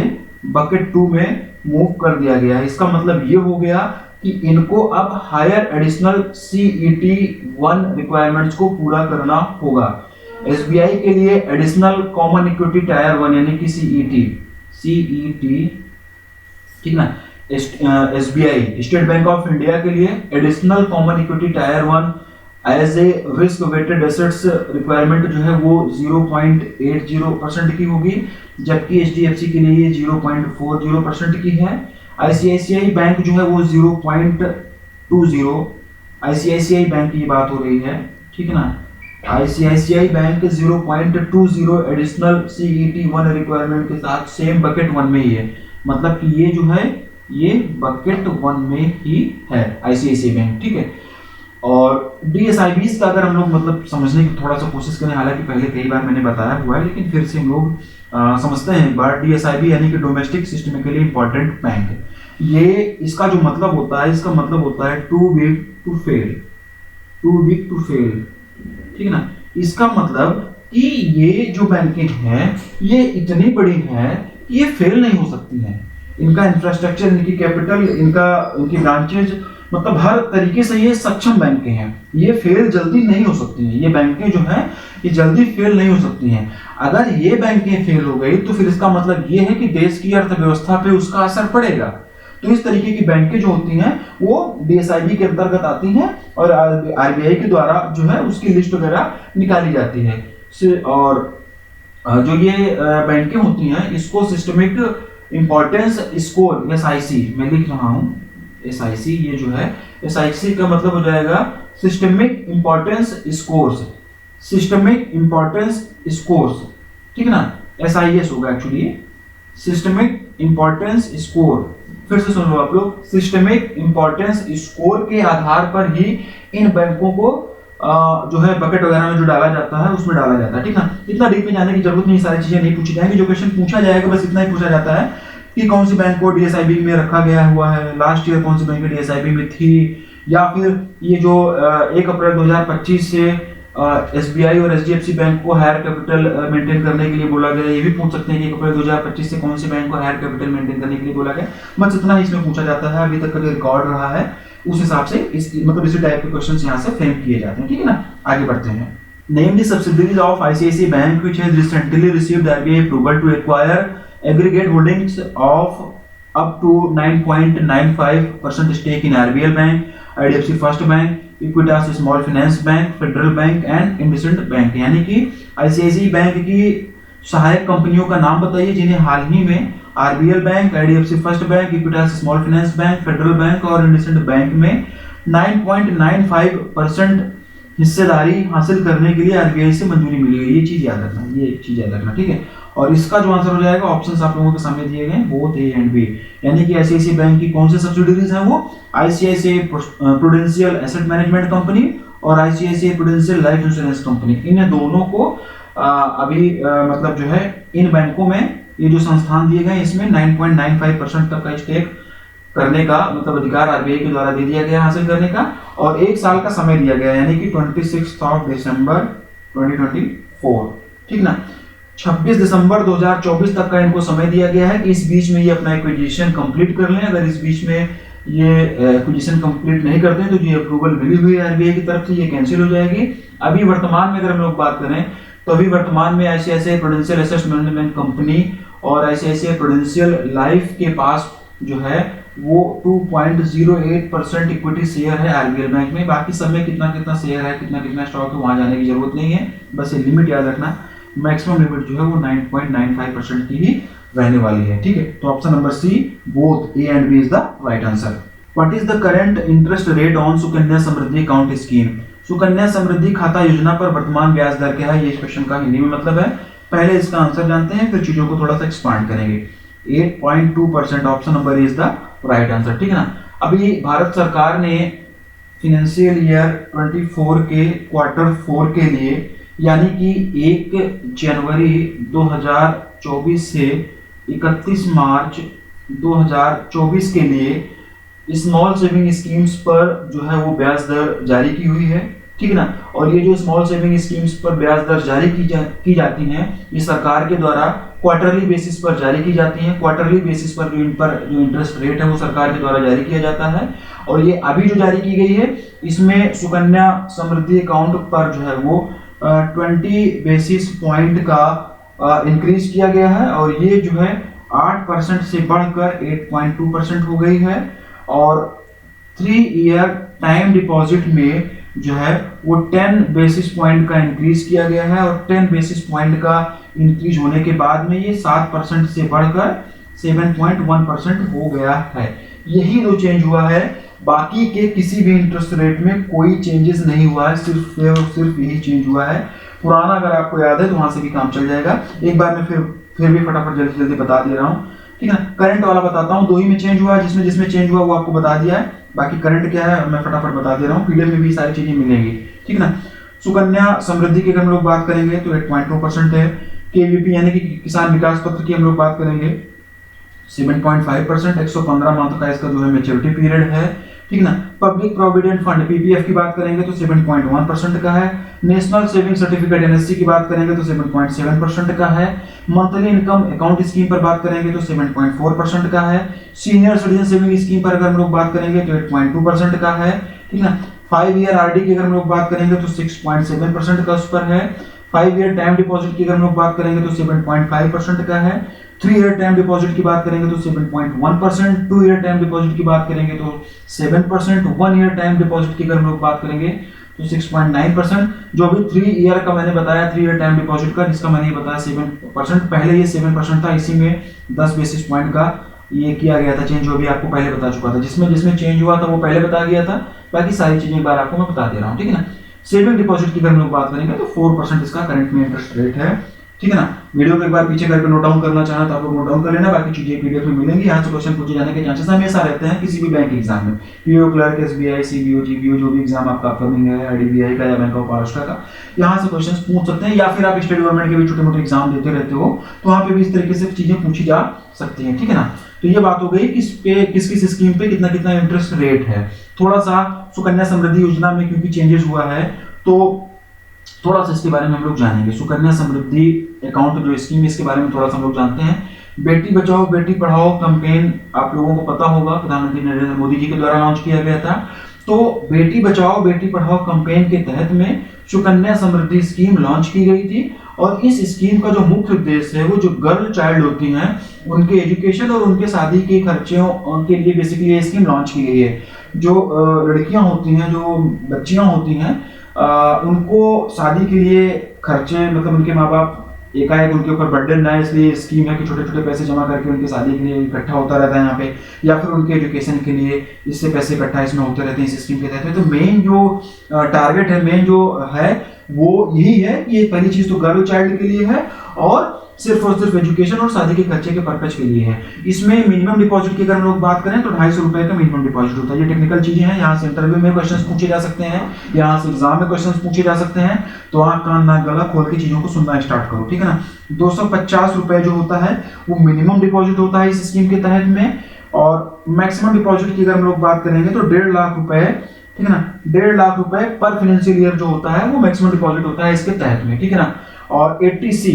[SPEAKER 1] बकेट 2 में मूव कर दिया गया है। इसका मतलब ये हो गया कि इनको अब हायर एडिशनल सीईटी 1 रिक्वायरमेंट्स को पूरा करना होगा। एसबीआई के लिए एडिशनल कॉमन इक्विटी टायर 1 यानी कि सीईटी, ठीक ना। SBI state bank of India के लिए additional common equity tier 1 as a risk weighted assets requirement जो है वो 0.80% की होगी, जबकि एचडीएफसी के लिए 0.40% की है। आईसीआईसीआई बैंक जो है वो 0.20, आईसीआईसीआई बैंक की बात हो रही है, ठीक है ना। ICICI bank 0.20 additional CET 1 requirement के साथ सेम बकेट 1 में ही है। मतलब कि ये जो है ये बकेट 1 में ही है आईसीआईसीआई बैंक, ठीक है। और डीएसआईबीज का अगर हम लोग मतलब समझने की थोड़ा सा कोशिश करें, हालांकि पहले कई बार मैंने बताया हुआ है लेकिन फिर से हम लोग समझते हैं एक बार। डीएसआईबी यानी कि डोमेस्टिक सिस्टमिकली इंपॉर्टेंट बैंक, ये इसका जो मतलब होता है, इसका मतलब होता है टू बिग टू फेल, ठीक है ना। इसका मतलब कि ये जो बैंकें हैं ये इतनी बड़ी हैं कि ये फेल नहीं हो सकती हैं। इनका इंफ्रास्ट्रक्चर, इनकी कैपिटल, इनकी ब्रांचेज, मतलब हर तरीके से ये सक्षम बैंकें हैं, ये फेल जल्दी नहीं हो सकती हैं। ये बैंकें जो हैं ये जल्दी फेल नहीं हो सकती हैं। अगर ये बैंकें फेल हो गई तो फिर इसका मतलब ये है कि देश की अर्थव्यवस्था पे उसका असर पड़ेगा। तो इस तरीके की बैंकें जो होती हैं वो डीएसआईबी के अंतर्गत आती हैं और आरबीआई के द्वारा जो है उसकी लिस्ट वगैरह निकाली जाती है। और जो ये बैंकें होती हैं इसको सिस्टमिक इंपॉर्टेंस स्कोर एसआईसी मैं लिख रहा हूं, एसआईसी ये जो है एसआईसी का मतलब हो जाएगा सिस्टमिक इंपॉर्टेंस स्कोर्स, ठीक है ना। एसआईएस होगा एक्चुअली, सिस्टमिक इंपॉर्टेंस स्कोर। फिर से सुन लो आप लोग, सिस्टमिक इंपॉर्टेंस स्कोर के आधार पर ही इन बैंकों को जो है बकेट वगैरह में जो डाला जाता है उसमें डाला जाता है, ठीक ना। इतना डीप में जाने की जरूरत नहीं, सारी चीजें नहीं पूछी जाएंगी। जो क्वेश्चन पूछा जाएगा बस इतना ही पूछा जाता है कि कौन सी बैंक को डीएसआईबी में रखा गया हुआ है, लास्ट ईयर कौन सी बैंक डीएसआईबी में थी, या फिर ये जो 1 अप्रैल 2025 से एसबीआई और एचडीएफसी बैंक को हायर कैपिटल मेंटेन करने के लिए बोला गया। ये भी पूछ सकते हैं कि 1 अप्रैल 2025 से कौन सी बैंक को हायर कैपिटल मेंटेन करने के लिए बोला गया। बस इतना ही इसमें पूछा जाता है। अभी तक का जो रिकॉर्ड रहा है उस हिसाब से इसी टाइप के क्वेश्चंस यहाँ से फ्रेम किए जाते हैं, ठीक है ना। आगे बढ़ते हैं। Name the subsidiaries of ICICI bank which has recently received RBI approval to acquire aggregate holdings of up to 9.95% stake in RBL Bank, IDFC First Bank, Equitas Small Finance Bank, Federal Bank and IndusInd Bank। यानी कि ICICI bank की सहायक कंपनियों का नाम बताइए जिन्हें हाल ही में RBL bank, IDFC First Bank, Equitas Small Finance Bank, Federal Bank और IndusInd Bank में 9.95% हिस्सेदारी हासिल करने के लिए आरबीआई से मंजूरी मिली है। ये चीज याद रखना, ठीक है। और इसका जो आंसर हो जाएगा, ऑप्शंस आप लोगों के सामने दिए गए बोथ ए एंड बी, यानी कि आईसीआईसीआई बैंक की कौन से सब्सिडियरीज हैं वो ICICI Prudential asset management company और ICICI Prudential life insurance company. इन दोनों को अभी मतलब जो है इन बैंकों में ये जो संस्थान दिए गए इसमें 9.95% तक का स्टेक करने का मतलब अधिकार आरबीआई के द्वारा दे दिया गया हासिल करने का, और 1 साल का समय दिया गया यानी कि 26 दिसंबर 2024, ठीक ना। 26 दिसंबर 2024 तक का इनको समय दिया गया है कि इस बीच में ये अपना एक्विजिशन कंप्लीट कर लें। अगर इस बीच में ये एक्विजिशन कंप्लीट नहीं करते हैं तो ये अप्रूवल मिली हुई है आरबीआई की तरफ से, ये कैंसिल हो जाएगी। अभी वर्तमान में अगर हम लोग बात करें तो अभी वर्तमान में ICICI Prudential asset management company और आईसीआईसीआई प्रूडेंशियल लाइफ के पास जो है वो 2.08% इक्विटी शेयर है आरबीएल बैंक में। बाकी सब में कितना कितना शेयर है, कितना कितना स्टॉक है, वहां जाने की जरूरत नहीं है, बस ये लिमिट याद रखना। मैक्सिमम लिमिट जो है वो 9.95% की ही रहने वाली है, ठीक है। तो option number C both A and B is the right answer. What is the current interest rate on Sukanya Samriddhi account scheme? Sukanya Samriddhi खाता योजना पर वर्तमान ब्याज दर क्या है, ये इस क्वेश्चन का हिंदी में मतलब है। पहले इसका आंसर जानते हैं फिर चीजों को थोड़ा सा एक्सपांड करेंगे। 8.2%, option number is the right answer, ठीक है ना। अभी भारत सरकार ने फाइनेंशियल ईयर 24 के क्वार्टर 4 के लिए यानी कि 1 जनवरी 2024 से 31 मार्च 2024 के लिए स्मॉल सेविंग स्कीम्स पर जो है वो ब्याज दर जारी की हुई है, ठीक है ना। और ये जो स्मॉल सेविंग स्कीम्स पर ब्याज दर जारी की जाती हैं ये सरकार के द्वारा क्वार्टरली बेसिस पर जारी की जाती हैं। क्वार्टरली बेसिस पर जो इन पर जो इंटरेस्ट रेट है वो सरकार के द्वारा जारी किया जाता है। और ये अभी जो जारी की गई है इसमें सुकन्या समृद्धि अकाउंट पर जो है वो 20 बेसिस पॉइंट का इंक्रीज किया गया है और ये जो है 8% से बढ़कर 8.2% हो गई है। और 3 ईयर टाइम डिपॉजिट में जो है वो 10 बेसिस पॉइंट का इंक्रीज किया गया है और 10 बेसिस पॉइंट का इंक्रीज होने के बाद में ये 7% से बढ़कर 7.1% हो गया है। यही दो चेंज हुआ है, बाकी के किसी भी इंटरेस्ट रेट में कोई चेंजेस नहीं हुआ है, सिर्फ यही चेंज हुआ है। पुराना अगर आपको याद है तो वहां से भी काम चल जाएगा। एक बार मैं फिर भी फटाफट जल्दी जल्दी बता दे रहा हूँ, ठीक है। करंट वाला बताता हूँ, 2 ही में चेंज हुआ है, जिसमें चेंज हुआ वो आपको बता दिया है। बाकी करंट क्या है मैं फटाफट बता दे रहा हूँ, पीडीएफ में भी सारी चीजें मिलेंगी, ठीक है ना। सुकन्या समृद्धि की अगर हम लोग बात करेंगे तो 8.2% है। केवीपी यानी कि किसान विकास पत्र की हम लोग बात करेंगे 7.5%, 115 मंथ का इसका जो है मैच्योरिटी पीरियड है, ठीक है ना। पब्लिक प्रोविडेंट फंड पीपीएफ की बात करेंगे तो 7.1% का है। नेशनल सेविंग सर्टिफिकेट एनएससी की बात करेंगे तो 7.7% का है। मंथली इनकम अकाउंट स्कीम पर बात करेंगे तो 7.4% का है। सीनियर सिटीजन सेविंग स्कीम पर अगर हम लोग बात करेंगे तो 8.2% का है, ठीक है ना। 5 ईयर आरडी की अगर हम लोग बात करेंगे तो 6.7% का उस पर है। 5 ईयर टाइम डिपॉजिट की अगर हम लोग बात करेंगे तो 7.5% का है। 3 ईयर टाइम डिपॉजिट की बात करेंगे तो 7.1%, 2 ईयर टाइम डिपॉजिट की बात करेंगे तो 7%, 1 ईयर टाइम डिपॉजिट की अगर हम लोग बात करेंगे तो 6.9%। जो अभी 3 ईयर का मैंने बताया 3 ईयर टाइम डिपॉजिट का, जिसका मैंने बताया 7%, पहले ये 7% था, इसी में 10 बेसिस पॉइंट का ये किया गया था चेंज, जो भी आपको पहले बता चुका था। जिसमें चेंज हुआ था वो पहले बता गया था, बाकी सारी चीजें एक बार आपको मैं बता दे रहा हूँ, ठीक है ना। सेविंग डिपॉजिट की अगर हम लोग बात करेंगे तो 4% इसका करंट में इंटरेस्ट रेट है, ठीक है ना। वीडियो को एक बार पीछे करके नोट डाउन करना चाहना तो आप लोग नोट डाउन कर लेना, बाकी चीजें पीडीएफ में मिलेंगी। यहाँ से क्वेश्चन पूछे जाने के चांसेस हमेशा रहते हैं किसी भी बैंक एग्जाम में, PO clerk, SBI, CBO, GPO, जो भी एग्जाम आपका अपकमिंग है, आईडीबीआई का या बैंक ऑफ महाराष्ट्र का, यहाँ से क्वेश्चन पूछ सकते हैं। या फिर आप स्टेट गवर्नमेंट के भी छोटे मोटे एग्जाम देते रहते हो तो वहाँ पे भी इस तरीके से चीजें पूछी जा सकती है, ठीक है ना। तो ये बात हो गई कि किस किस स्कीम पे कितना कितना इंटरेस्ट रेट है। थोड़ा सा सुकन्या समृद्धि योजना में क्योंकि चेंजेस हुआ है तो थोड़ा सा इसके बारे में हम लोग जानेंगे। सुकन्या समृद्धि अकाउंट जो स्कीम है इसके बारे में थोड़ा सा हम लोग जानते हैं। बेटी बचाओ बेटी पढ़ाओ कैंपेन आप लोगों को पता होगा, प्रधानमंत्री नरेंद्र मोदी जी के द्वारा लॉन्च किया गया था। तो बेटी बचाओ बेटी पढ़ाओ कैंपेन के तहत में सुकन्या समृद्धि स्कीम लॉन्च की गई थी और इस स्कीम का जो मुख्य उद्देश्य है वो जो गर्ल चाइल्ड होती हैं उनके एजुकेशन और उनके शादी के खर्चों के लिए बेसिकली ये स्कीम लॉन्च की गई है। जो लड़कियां होती हैं, जो बच्चियां होती हैं, उनको शादी के लिए खर्चे मतलब उनके माँ बाप एकाएक उनके ऊपर बर्डन ना है, इसलिए स्कीम है कि छोटे छोटे पैसे जमा करके उनके शादी के लिए इकट्ठा होता रहता है यहाँ पे, या फिर उनके एजुकेशन के लिए इससे पैसे इकट्ठा इसमें होते रहते हैं इस स्कीम के तहत। तो मेन जो टारगेट है, मेन जो है वो यही है कि ये पहली चीज तो गर्ल चाइल्ड के लिए है और सिर्फ और सिर्फ एजुकेशन और शादी के खर्चे के पर्पज के लिए है। इसमें मिनिमम डिपॉजिट की अगर हम लोग बात करें तो 250 रुपए का मिनिमम डिपॉजिट होता है। ये टेक्निकल चीजें हैं, यहाँ से इंटरव्यू में क्वेश्चंस पूछे जा सकते हैं, यहाँ से एग्जाम में क्वेश्चंस पूछे जा सकते हैं, तो आंख कान नाक गला खोल के चीजों को सुनना स्टार्ट करो, ठीक है ना। 250 रुपए जो होता है वो मिनिमम डिपॉजिट होता है इस स्कीम के तहत में, और मैक्सिमम डिपॉजिट की अगर हम लोग बात करेंगे तो 1.5 लाख रुपए, ठीक है ना, 1.5 लाख रुपए पर फाइनेंशियल ईयर जो होता है वो मैक्सिमम डिपॉजिट होता है इसके तहत में, ठीक है ना। और 80C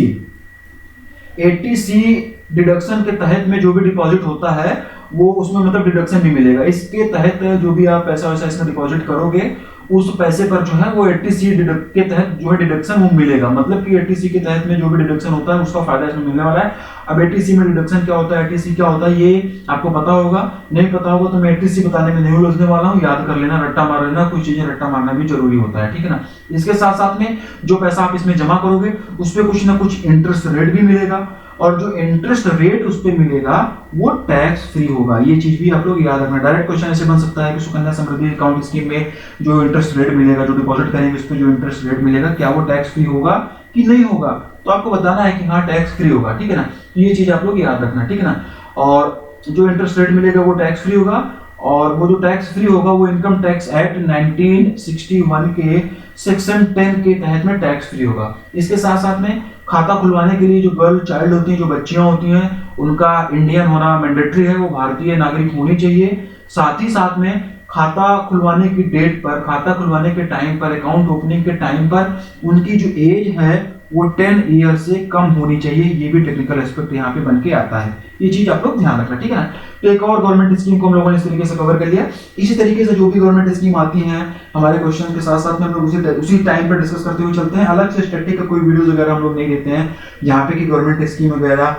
[SPEAKER 1] डिडक्शन के तहत में जो भी डिपॉजिट होता है वो उसमें मतलब डिडक्शन भी मिलेगा। इसके तहत जो भी आप पैसा वैसा इसमें डिपॉजिट करोगे उस पैसे पर जो है वो 80C के तहत जो है डिडक्शन वो मिलेगा। मतलब कि 80C के तहत में जो भी डिडक्शन होता है उसका फायदा इसमें मिलने वाला है। अब 80C में डिडक्शन क्या होता है, 80C क्या होता है ये आपको पता होगा, नहीं पता होगा तो मैं 80C बताने में नहीं उलझने वाला हूँ, याद कर लेना, रट्टा मार लेना, कुछ चीजें रट्टा मारना भी जरूरी होता है, ठीक है ना। इसके साथ साथ में जो पैसा आप इसमें जमा करोगे उस पर कुछ ना कुछ इंटरेस्ट रेट भी मिलेगा, और जो इंटरेस्ट रेट उस पे मिलेगा वो टैक्स फ्री होगा। ये चीज भी आप लोग याद रखना। डायरेक्ट क्वेश्चन ऐसे बन सकता है कि सुकन्या समृद्धि अकाउंट स्कीम में जो इंटरेस्ट रेट मिलेगा, जो डिपॉजिट करेंगे उस पे जो इंटरेस्ट रेट मिलेगा, क्या वो टैक्स फ्री होगा कि नहीं होगा, तो आपको बताना है कि हाँ टैक्स फ्री होगा, ठीक है ना। तो ये चीज आप लोग याद रखना, ठीक है ना। और जो इंटरेस्ट रेट मिलेगा वो टैक्स फ्री होगा, और वो जो टैक्स फ्री होगा वो इनकम टैक्स एक्ट 1961 के सेक्शन 10 के तहत में टैक्स फ्री होगा। इसके साथ साथ में खाता खुलवाने के लिए जो गर्ल चाइल्ड होती हैं, जो बच्चियां होती हैं, उनका इंडियन होना मैंडेटरी है, वो भारतीय नागरिक होनी चाहिए। साथ ही साथ में खाता खुलवाने की डेट पर, खाता खुलवाने के टाइम पर, अकाउंट ओपनिंग के टाइम पर उनकी जो एज है वो 10 ईयर से कम होनी चाहिए। ये भी टेक्निकल एस्पेक्ट यहाँ पे बन के आता है, ये चीज आप लोग ध्यान रखना, ठीक है ना। तो एक और गवर्नमेंट स्कीम को हम लोगों ने इस तरीके से कवर कर लिया। इसी तरीके से जो भी गवर्नमेंट स्कीम आती हैं हमारे क्वेश्चन के साथ साथ में हम लोग उसी टाइम पर डिस्कस करते हुए चलते हैं। अलग से स्टैटिक का कोई वीडियोस वगैरह हम लोग नहीं देते हैं यहाँ पे कि गवर्नमेंट स्कीम वगैरह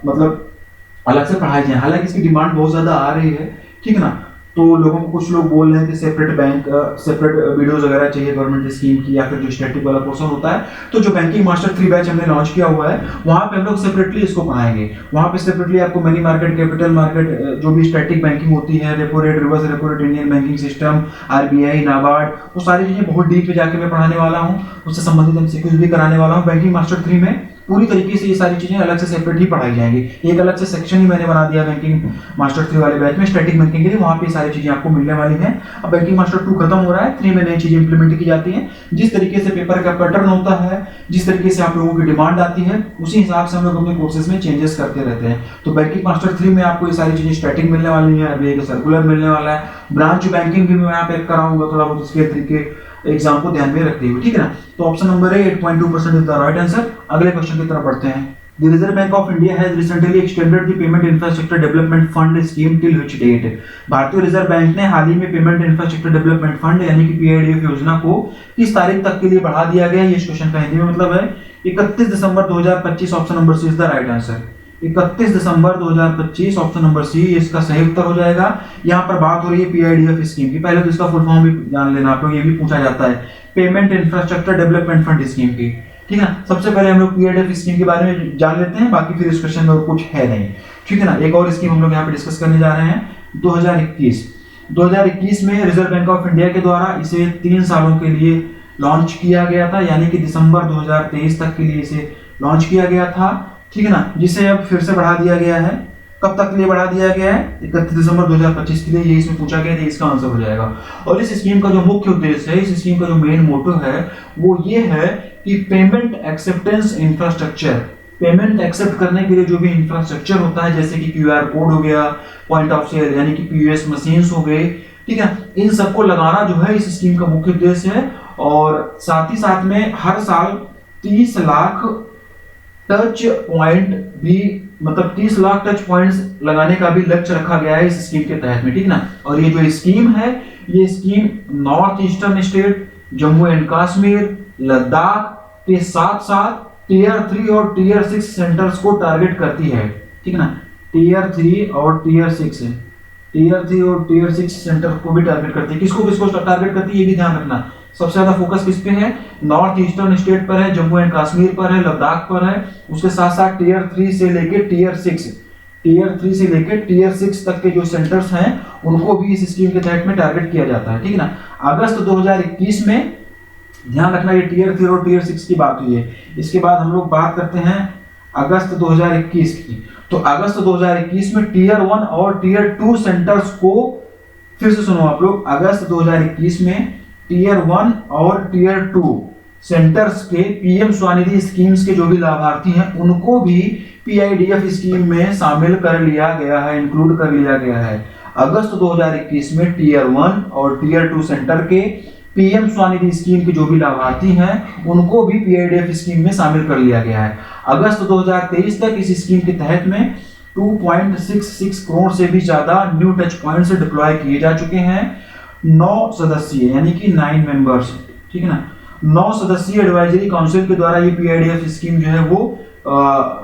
[SPEAKER 1] मतलब अलग से पढ़ाई जाए। हालांकि इसकी डिमांड बहुत ज्यादा आ रही है, ठीक है ना। तो लोगों को कुछ लोग बोल रहे हैं कि सेपरेट वीडियोस वगैरह चाहिए गवर्नमेंट स्कीम की, या फिर जो स्टैटिक वाला पोर्शन होता है। तो जो बैंकिंग मास्टर 3 बैच हमने लॉन्च किया हुआ है वहां पे हम लोग सेपरेटली इसको पढ़ाएंगे। वहां पे सेपरेटली आपको मनी मार्केट, कैपिटल मार्केट, जो भी स्टैटिक बैंकिंग होती है, repo rate, reverse repo rate, Indian banking system, RBI, NABARD, वो सारी चीजें बहुत डीप में जाके मैं पढ़ाने वाला हूँ। उससे संबंधित एमसीक्यूज भी कराने वाला हूँ। बैंकिंग मास्टर 3 में पूरी तरीके से ये सारी चीजें अलग से सेपरेट ही पढ़ाई जाएंगी। एक अलग से सेक्शन ही मैंने बना दिया बैंकिंग मास्टर 3 वाले बैच में स्टैटिक बैंकिंग के लिए, वहां पे सारी चीजें आपको मिलने वाली हैं। अब बैंकिंग मास्टर 2 खत्म हो रहा है, 3 में नई चीजें इंप्लीमेंट की जाती हैं। जिस तरीके से पेपर का पैटर्न होता है, जिस तरीके से आप लोगों की डिमांड आती है, उसी हिसाब से हम लोग अपने कोर्सेज में चेंजेस करते रहते हैं। तो बैंकिंग मास्टर 3 में आपको ये सारी चीजें स्टैटिक मिलने वाली है, अभी एक सर्कुलर मिलने वाला है, ब्रांच बैंकिंग भी मैं यहाँ पे कराऊंगा थोड़ा बहुत इसके तरीके एग्जाम को ध्यान में रखते हुए, ठीक है ना। तो ऑप्शन नंबर है 8.2% इज द राइट आंसर। अगले क्वेश्चन की तरफ बढ़ते हैं। The Reserve Bank of India has recently extended the Payment Infrastructure Development Fund scheme till which date? भारतीय रिजर्व बैंक ने हाल ही में पेमेंट इंफ्रास्ट्रक्चर डेवलपमेंट फंड यानी कि पीआईडीएफ योजना को किस तारीख तक के लिए बढ़ा दिया गया? ये क्वेश्चन का हिंदी में मतलब है 31 दिसंबर 2025। Option number C is the right answer. 31 दिसंबर 2025 ऑप्शन नंबर सी इसका सही उत्तर हो जाएगा। यहाँ पर बात हो रही है पीआईडीएफ स्कीम की। पहले तो इसका फुल फॉर्म भी जान लेना आप लोग, ये भी पूछा जाता है, payment infrastructure development fund scheme की, ठीक है ना। सबसे पहले हम लोग पीआईडीएफ स्कीम के बारे में जान लेते हैं, बाकी फिर इस क्वेश्चन में और कुछ है नहीं, ठीक है ना। एक और स्कीम हम लोग यहाँ पे डिस्कस करने जा रहे हैं 2021 में रिजर्व बैंक ऑफ इंडिया के द्वारा इसे 3 सालों के लिए लॉन्च किया गया था, यानी कि दिसंबर 2023 तक के लिए इसे लॉन्च किया गया था, ठीक है ना। जिसे अब फिर से बढ़ा दिया गया है। कब तक के लिए बढ़ा दिया गया है? 31 दिसंबर 2025 के लिए। ये इसमें पूछा गया है, इसका आंसर हो जाएगा। और इस स्कीम का जो मुख्य उद्देश्य है, इस स्कीम का जो मेन मोटो है वो ये है कि payment acceptance infrastructure, payment accept करने के लिए जो भी इंफ्रास्ट्रक्चर होता है, जैसे कि क्यूआर कोड हो गया, पॉइंट ऑफ सेल यानी कि पीओएस मशीन्स हो गए, ठीक है, इन सबको लगाना जो है इस स्कीम का मुख्य उद्देश्य है। और साथ ही साथ में हर साल 30 लाख टच पॉइंट भी, मतलब 30 लाख टच पॉइंट्स लगाने का भी लक्ष्य रखा गया है इस स्कीम के तहत में, ठीक ना। और ये जो स्कीम है, ये scheme north eastern state, Jammu and Kashmir, Ladakh के साथ साथ टीयर 3 और टीयर 6 सेंटर्स को टारगेट करती है, ठीक ना। टीयर 3 और टीयर 6 सेंटर को भी टारगेट करती है। किसको किसको टारगेट करती है ये भी ध्यान रखना। सबसे ज्यादा फोकस किस पे है? नॉर्थ ईस्टर्न स्टेट पर है, जम्मू एंड कश्मीर पर है, लद्दाख पर है। उसके साथ साथ टीयर 3 से लेके टीयर 6 तक के जो सेंटर्स हैं उनको भी इस स्कीम के तहत में टारगेट किया जाता है, ठीक है ना। अगस्त 2021 में ध्यान रखना, ये टीयर 3 और टीयर 6 की बात हुई है। इसके बाद हम लोग बात करते हैं अगस्त 2021 की। तो अगस्त 2021 में टीयर 1 और टीयर 2 सेंटर्स को, फिर से सुनो आप लोग, अगस्त 2021 में टीयर 1 और टीयर 2 सेंटर्स के पीएम स्वनिधि स्कीम्स के जो भी लाभार्थी हैं उनको भी पीआईडीएफ स्कीम में शामिल कर लिया गया है, इंक्लूड कर लिया गया है। अगस्त 2021 में टीयर 1 और टीयर 2 सेंटर के पीएम स्वनिधि स्कीम के जो भी लाभार्थी हैं उनको भी पीआईडीएफ स्कीम में शामिल कर लिया गया है। अगस्त 2023 तक इस स्कीम के तहत में 2.66 करोड़ से भी ज्यादा न्यू टच पॉइंट्स डिप्लॉय किए जा चुके हैं। 9 सदस्यीय यानी कि 9 मेंबर्स, ठीक है ना, 9 सदस्यीय एडवाइजरी काउंसिल के द्वारा ये पीआईडीएफ स्कीम जो है वो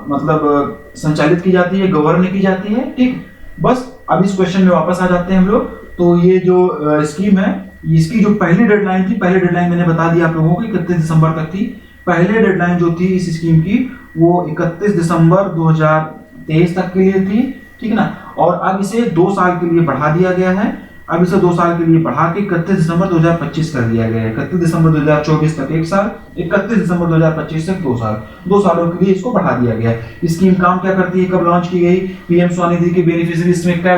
[SPEAKER 1] मतलब संचालित की जाती है, गवर्न की जाती है। ठीक, बस अब इस क्वेश्चन में वापस आ जाते हैं हम लोग। तो ये जो स्कीम है, इसकी जो पहली डेडलाइन थी, पहले डेडलाइन मैंने बता दिया आप लोगों को 31 दिसंबर तक थी। पहले डेडलाइन जो थी इस स्कीम की वो 31 दिसंबर 2023 तक के लिए थी, ठीक है ना। और अब इसे 2 साल के लिए बढ़ा दिया गया है। अब इसे 2 साल के लिए बढ़ा के 31 दिसंबर 2025 कर दिया गया है। 31 दिसंबर 2024 तक 1 साल, 31 दिसंबर 2025 तक 2 साल, 2 सालों के लिए इसको बढ़ा दिया गया है। स्कीम काम क्या करती है, कब लॉन्च की गई, पीएम स्वनिधि के बेनिफिशियरीज में क्या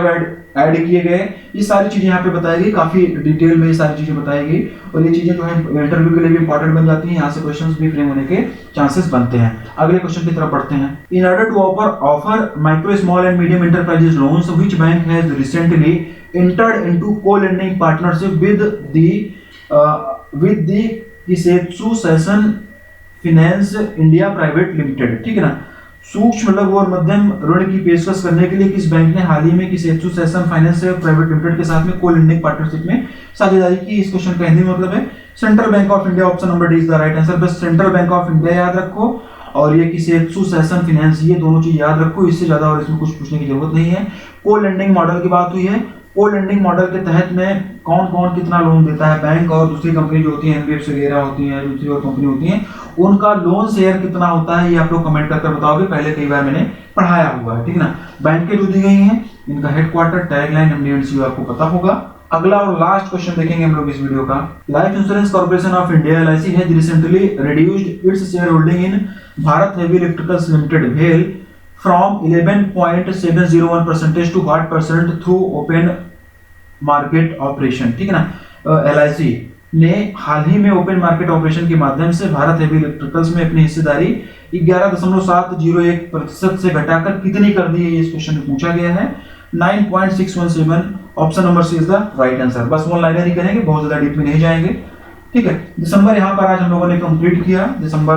[SPEAKER 1] ऐड किए गए, ये सारी चीजें यहाँ पे बताई गई, काफी डिटेल में ये सारी चीजें बताई गई। और ये चीजें जो है इंटरव्यू के लिए भी इंपॉर्टेंट बन जाती हैं, यहाँ से क्वेश्चंस भी फ्रेम होने के चांसेस बनते हैं। अगले क्वेश्चन की तरफ बढ़ते हैं। In order to offer micro small and medium enterprises loans which bank has recently entered into co-lending partnership with the Kisetsu Session Finance India Private Limited, ठीक है ना। सूक्ष्म लघु और मध्यम ऋण की पेशकश करने के लिए किस बैंक ने हाल ही में किसेत्सु सेशन फाइनेंस प्राइवेट लिमिटेड के साथ में को लेंडिंग पार्टनरशिप में साझेदारी की। इस क्वेश्चन का हिंदी मतलब है central bank of India. Option number D is the right answer. बस सेंट्रल बैंक ऑफ इंडिया याद रखो और ये किसेत्सु सेशन फाइनेंस, ये दोनों चीज याद रखो, इससे ज्यादा और इसमें कुछ पूछने की जरूरत नहीं है। को लेंडिंग मॉडल की बात हुई है। को लेंडिंग मॉडल के तहत में कौन कौन कितना लोन देता है, बैंक और दूसरी कंपनी जो होती है, एनबीएफसी वगैरह होती है, दूसरी और कंपनी होती है, उनका लोन शेयर कितना होता है, ये आप लोग कमेंट करके बताओगे। पहले कई बार मैंने पढ़ाया हुआ है, ठीक है ना। बैंकें जो दी गई हैं, इनका हेडक्वार्टर, टैगलाइन, एमडी आपको पता होगा। अगला और लास्ट क्वेश्चन देखेंगे हम लोग इस वीडियो का। Life insurance corporation of India LIC has recently reduced its share holding in Bharat heavy electricals limited भेल from 11.701% to what percent through open market operation, ठीक है ना। एलआईसी ने हाल ही में ओपन मार्केट ऑपरेशन के माध्यम से भारत हेवी इलेक्ट्रिकल्स में अपनी हिस्सेदारी 11.701% से घटाकर कितनी कर दी है, ये इस क्वेश्चन में पूछा गया है। 9.617। Option number C is the right answer. बस वन लाइनर ही करेंगे, बहुत ज्यादा डीप में नहीं जाएंगे, ठीक है। दिसंबर यहाँ पर आज हम लोगों ने कंप्लीट किया। दिसंबर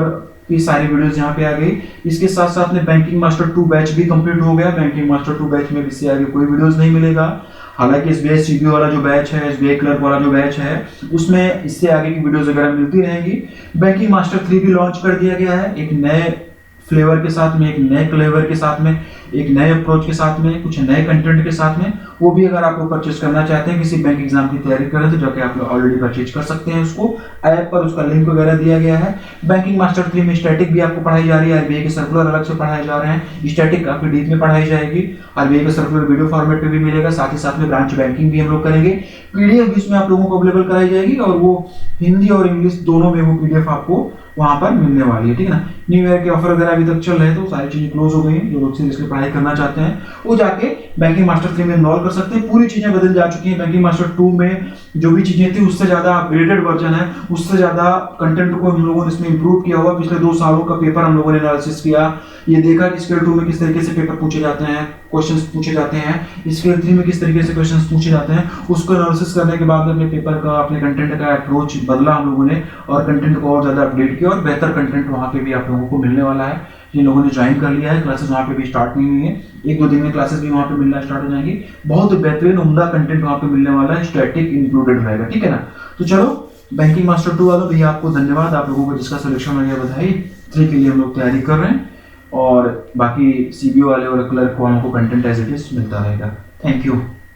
[SPEAKER 1] की सारी वीडियोस यहाँ पे आ गई। इसके साथ साथ में बैंकिंग मास्टर 2 बैच भी कंप्लीट हो गया। बैंकिंग मास्टर 2 बैच में इससे आगे कोई वीडियोस नहीं मिलेगा। हालांकि एसबीआई सीबीओ वाला जो बैच है, एसबीआई क्लर्क वाला जो बैच है, उसमें इससे आगे की वीडियोस वगैरह मिलती रहेंगी। बैंकिंग मास्टर 3 भी लॉन्च कर दिया गया है, एक नए फ्लेवर के साथ में, एक नए फ्लेवर के साथ में, एक नए अप्रोच के साथ में, कुछ नए कंटेंट के साथ में। वो भी अगर आप लोग परचेज करना चाहते हैं, किसी बैंक एग्जाम की तैयारी कर रहे थे, जो कि आप लोग ऑलरेडी परचेज कर सकते हैं। उसको ऐप पर उसका लिंक वगैरह दिया गया है। बैंकिंग मास्टर 3 में स्टैटिक भी आपको पढ़ाई जा रही है, आरबीआई के सर्कुलर अलग से पढ़ाए जा रहे हैं। स्टैटिक काफी डीप में पढ़ाई जाएगी, आरबीआई का सर्कुलर वीडियो फॉर्मेट पे भी मिलेगा। साथ ही साथ में ब्रांच बैंकिंग भी हम लोग करेंगे। पीडीएफ भी इसमें आप लोगों को अवेलेबल कराई जाएगी और वो हिंदी और इंग्लिश दोनों में वो पीडीएफ आपको वहां पर मिलने वाली है, ठीक है ना। न्यू ईयर के ऑफर वगैरह अभी तक चल रहे हैं, तो सारी चीजें क्लोज हो गई हैं। जो लोग सीरियसली पढ़ाई करना चाहते हैं वो जाके बैंकिंग मास्टर 3 में इनरोल कर सकते हैं। पूरी चीजें बदल जा चुकी हैं। बैंकिंग मास्टर 2 में जो भी चीजें थी उससे ज्यादा अपग्रेडेड वर्जन है, उससे ज्यादा कंटेंट को हम लोगों ने इसमें इंप्रूव किया हुआ। पिछले 2 सालों का पेपर हम लोगों ने एनालिसिस किया, ये देखा कि स्केल 2 में किस तरीके से पेपर पूछे जाते हैं, क्वेश्चंस पूछे जाते हैं, स्केल 3 में किस तरीके से क्वेश्चंस पूछे जाते हैं। उसको एनालिसिस करने के बाद अपने पेपर का, अपने कंटेंट का अप्रोच बदला हम लोगों ने और कंटेंट को और ज्यादा अपडेट किया और बेहतर कंटेंट वहां पे भी आप लोगों को मिलने वाला है। जिन लोगों ने ज्वाइन कर लिया है, क्लासेस वहां पे भी स्टार्ट नहीं हुई है, 1-2 दिन में क्लासेस भी वहां पे मिलना स्टार्ट हो जाएंगी। बहुत बेहतरीन उम्दा कंटेंट वहां पे मिलने वाला है, स्टैटिक इंक्लूडेड रहेगा, ठीक है ना। तो चलो बैंकिंग मास्टर 2 वालों भैया आपको धन्यवाद, आप लोगों को जिसका सिलेक्शन हो गया बधाई। 3 के लिए हम लोग तैयारी कर रहे हैं और बाकी सीबीओ वाले और क्लर्क वालों को कंटेंट एज इट इज मिलता रहेगा। Thank you.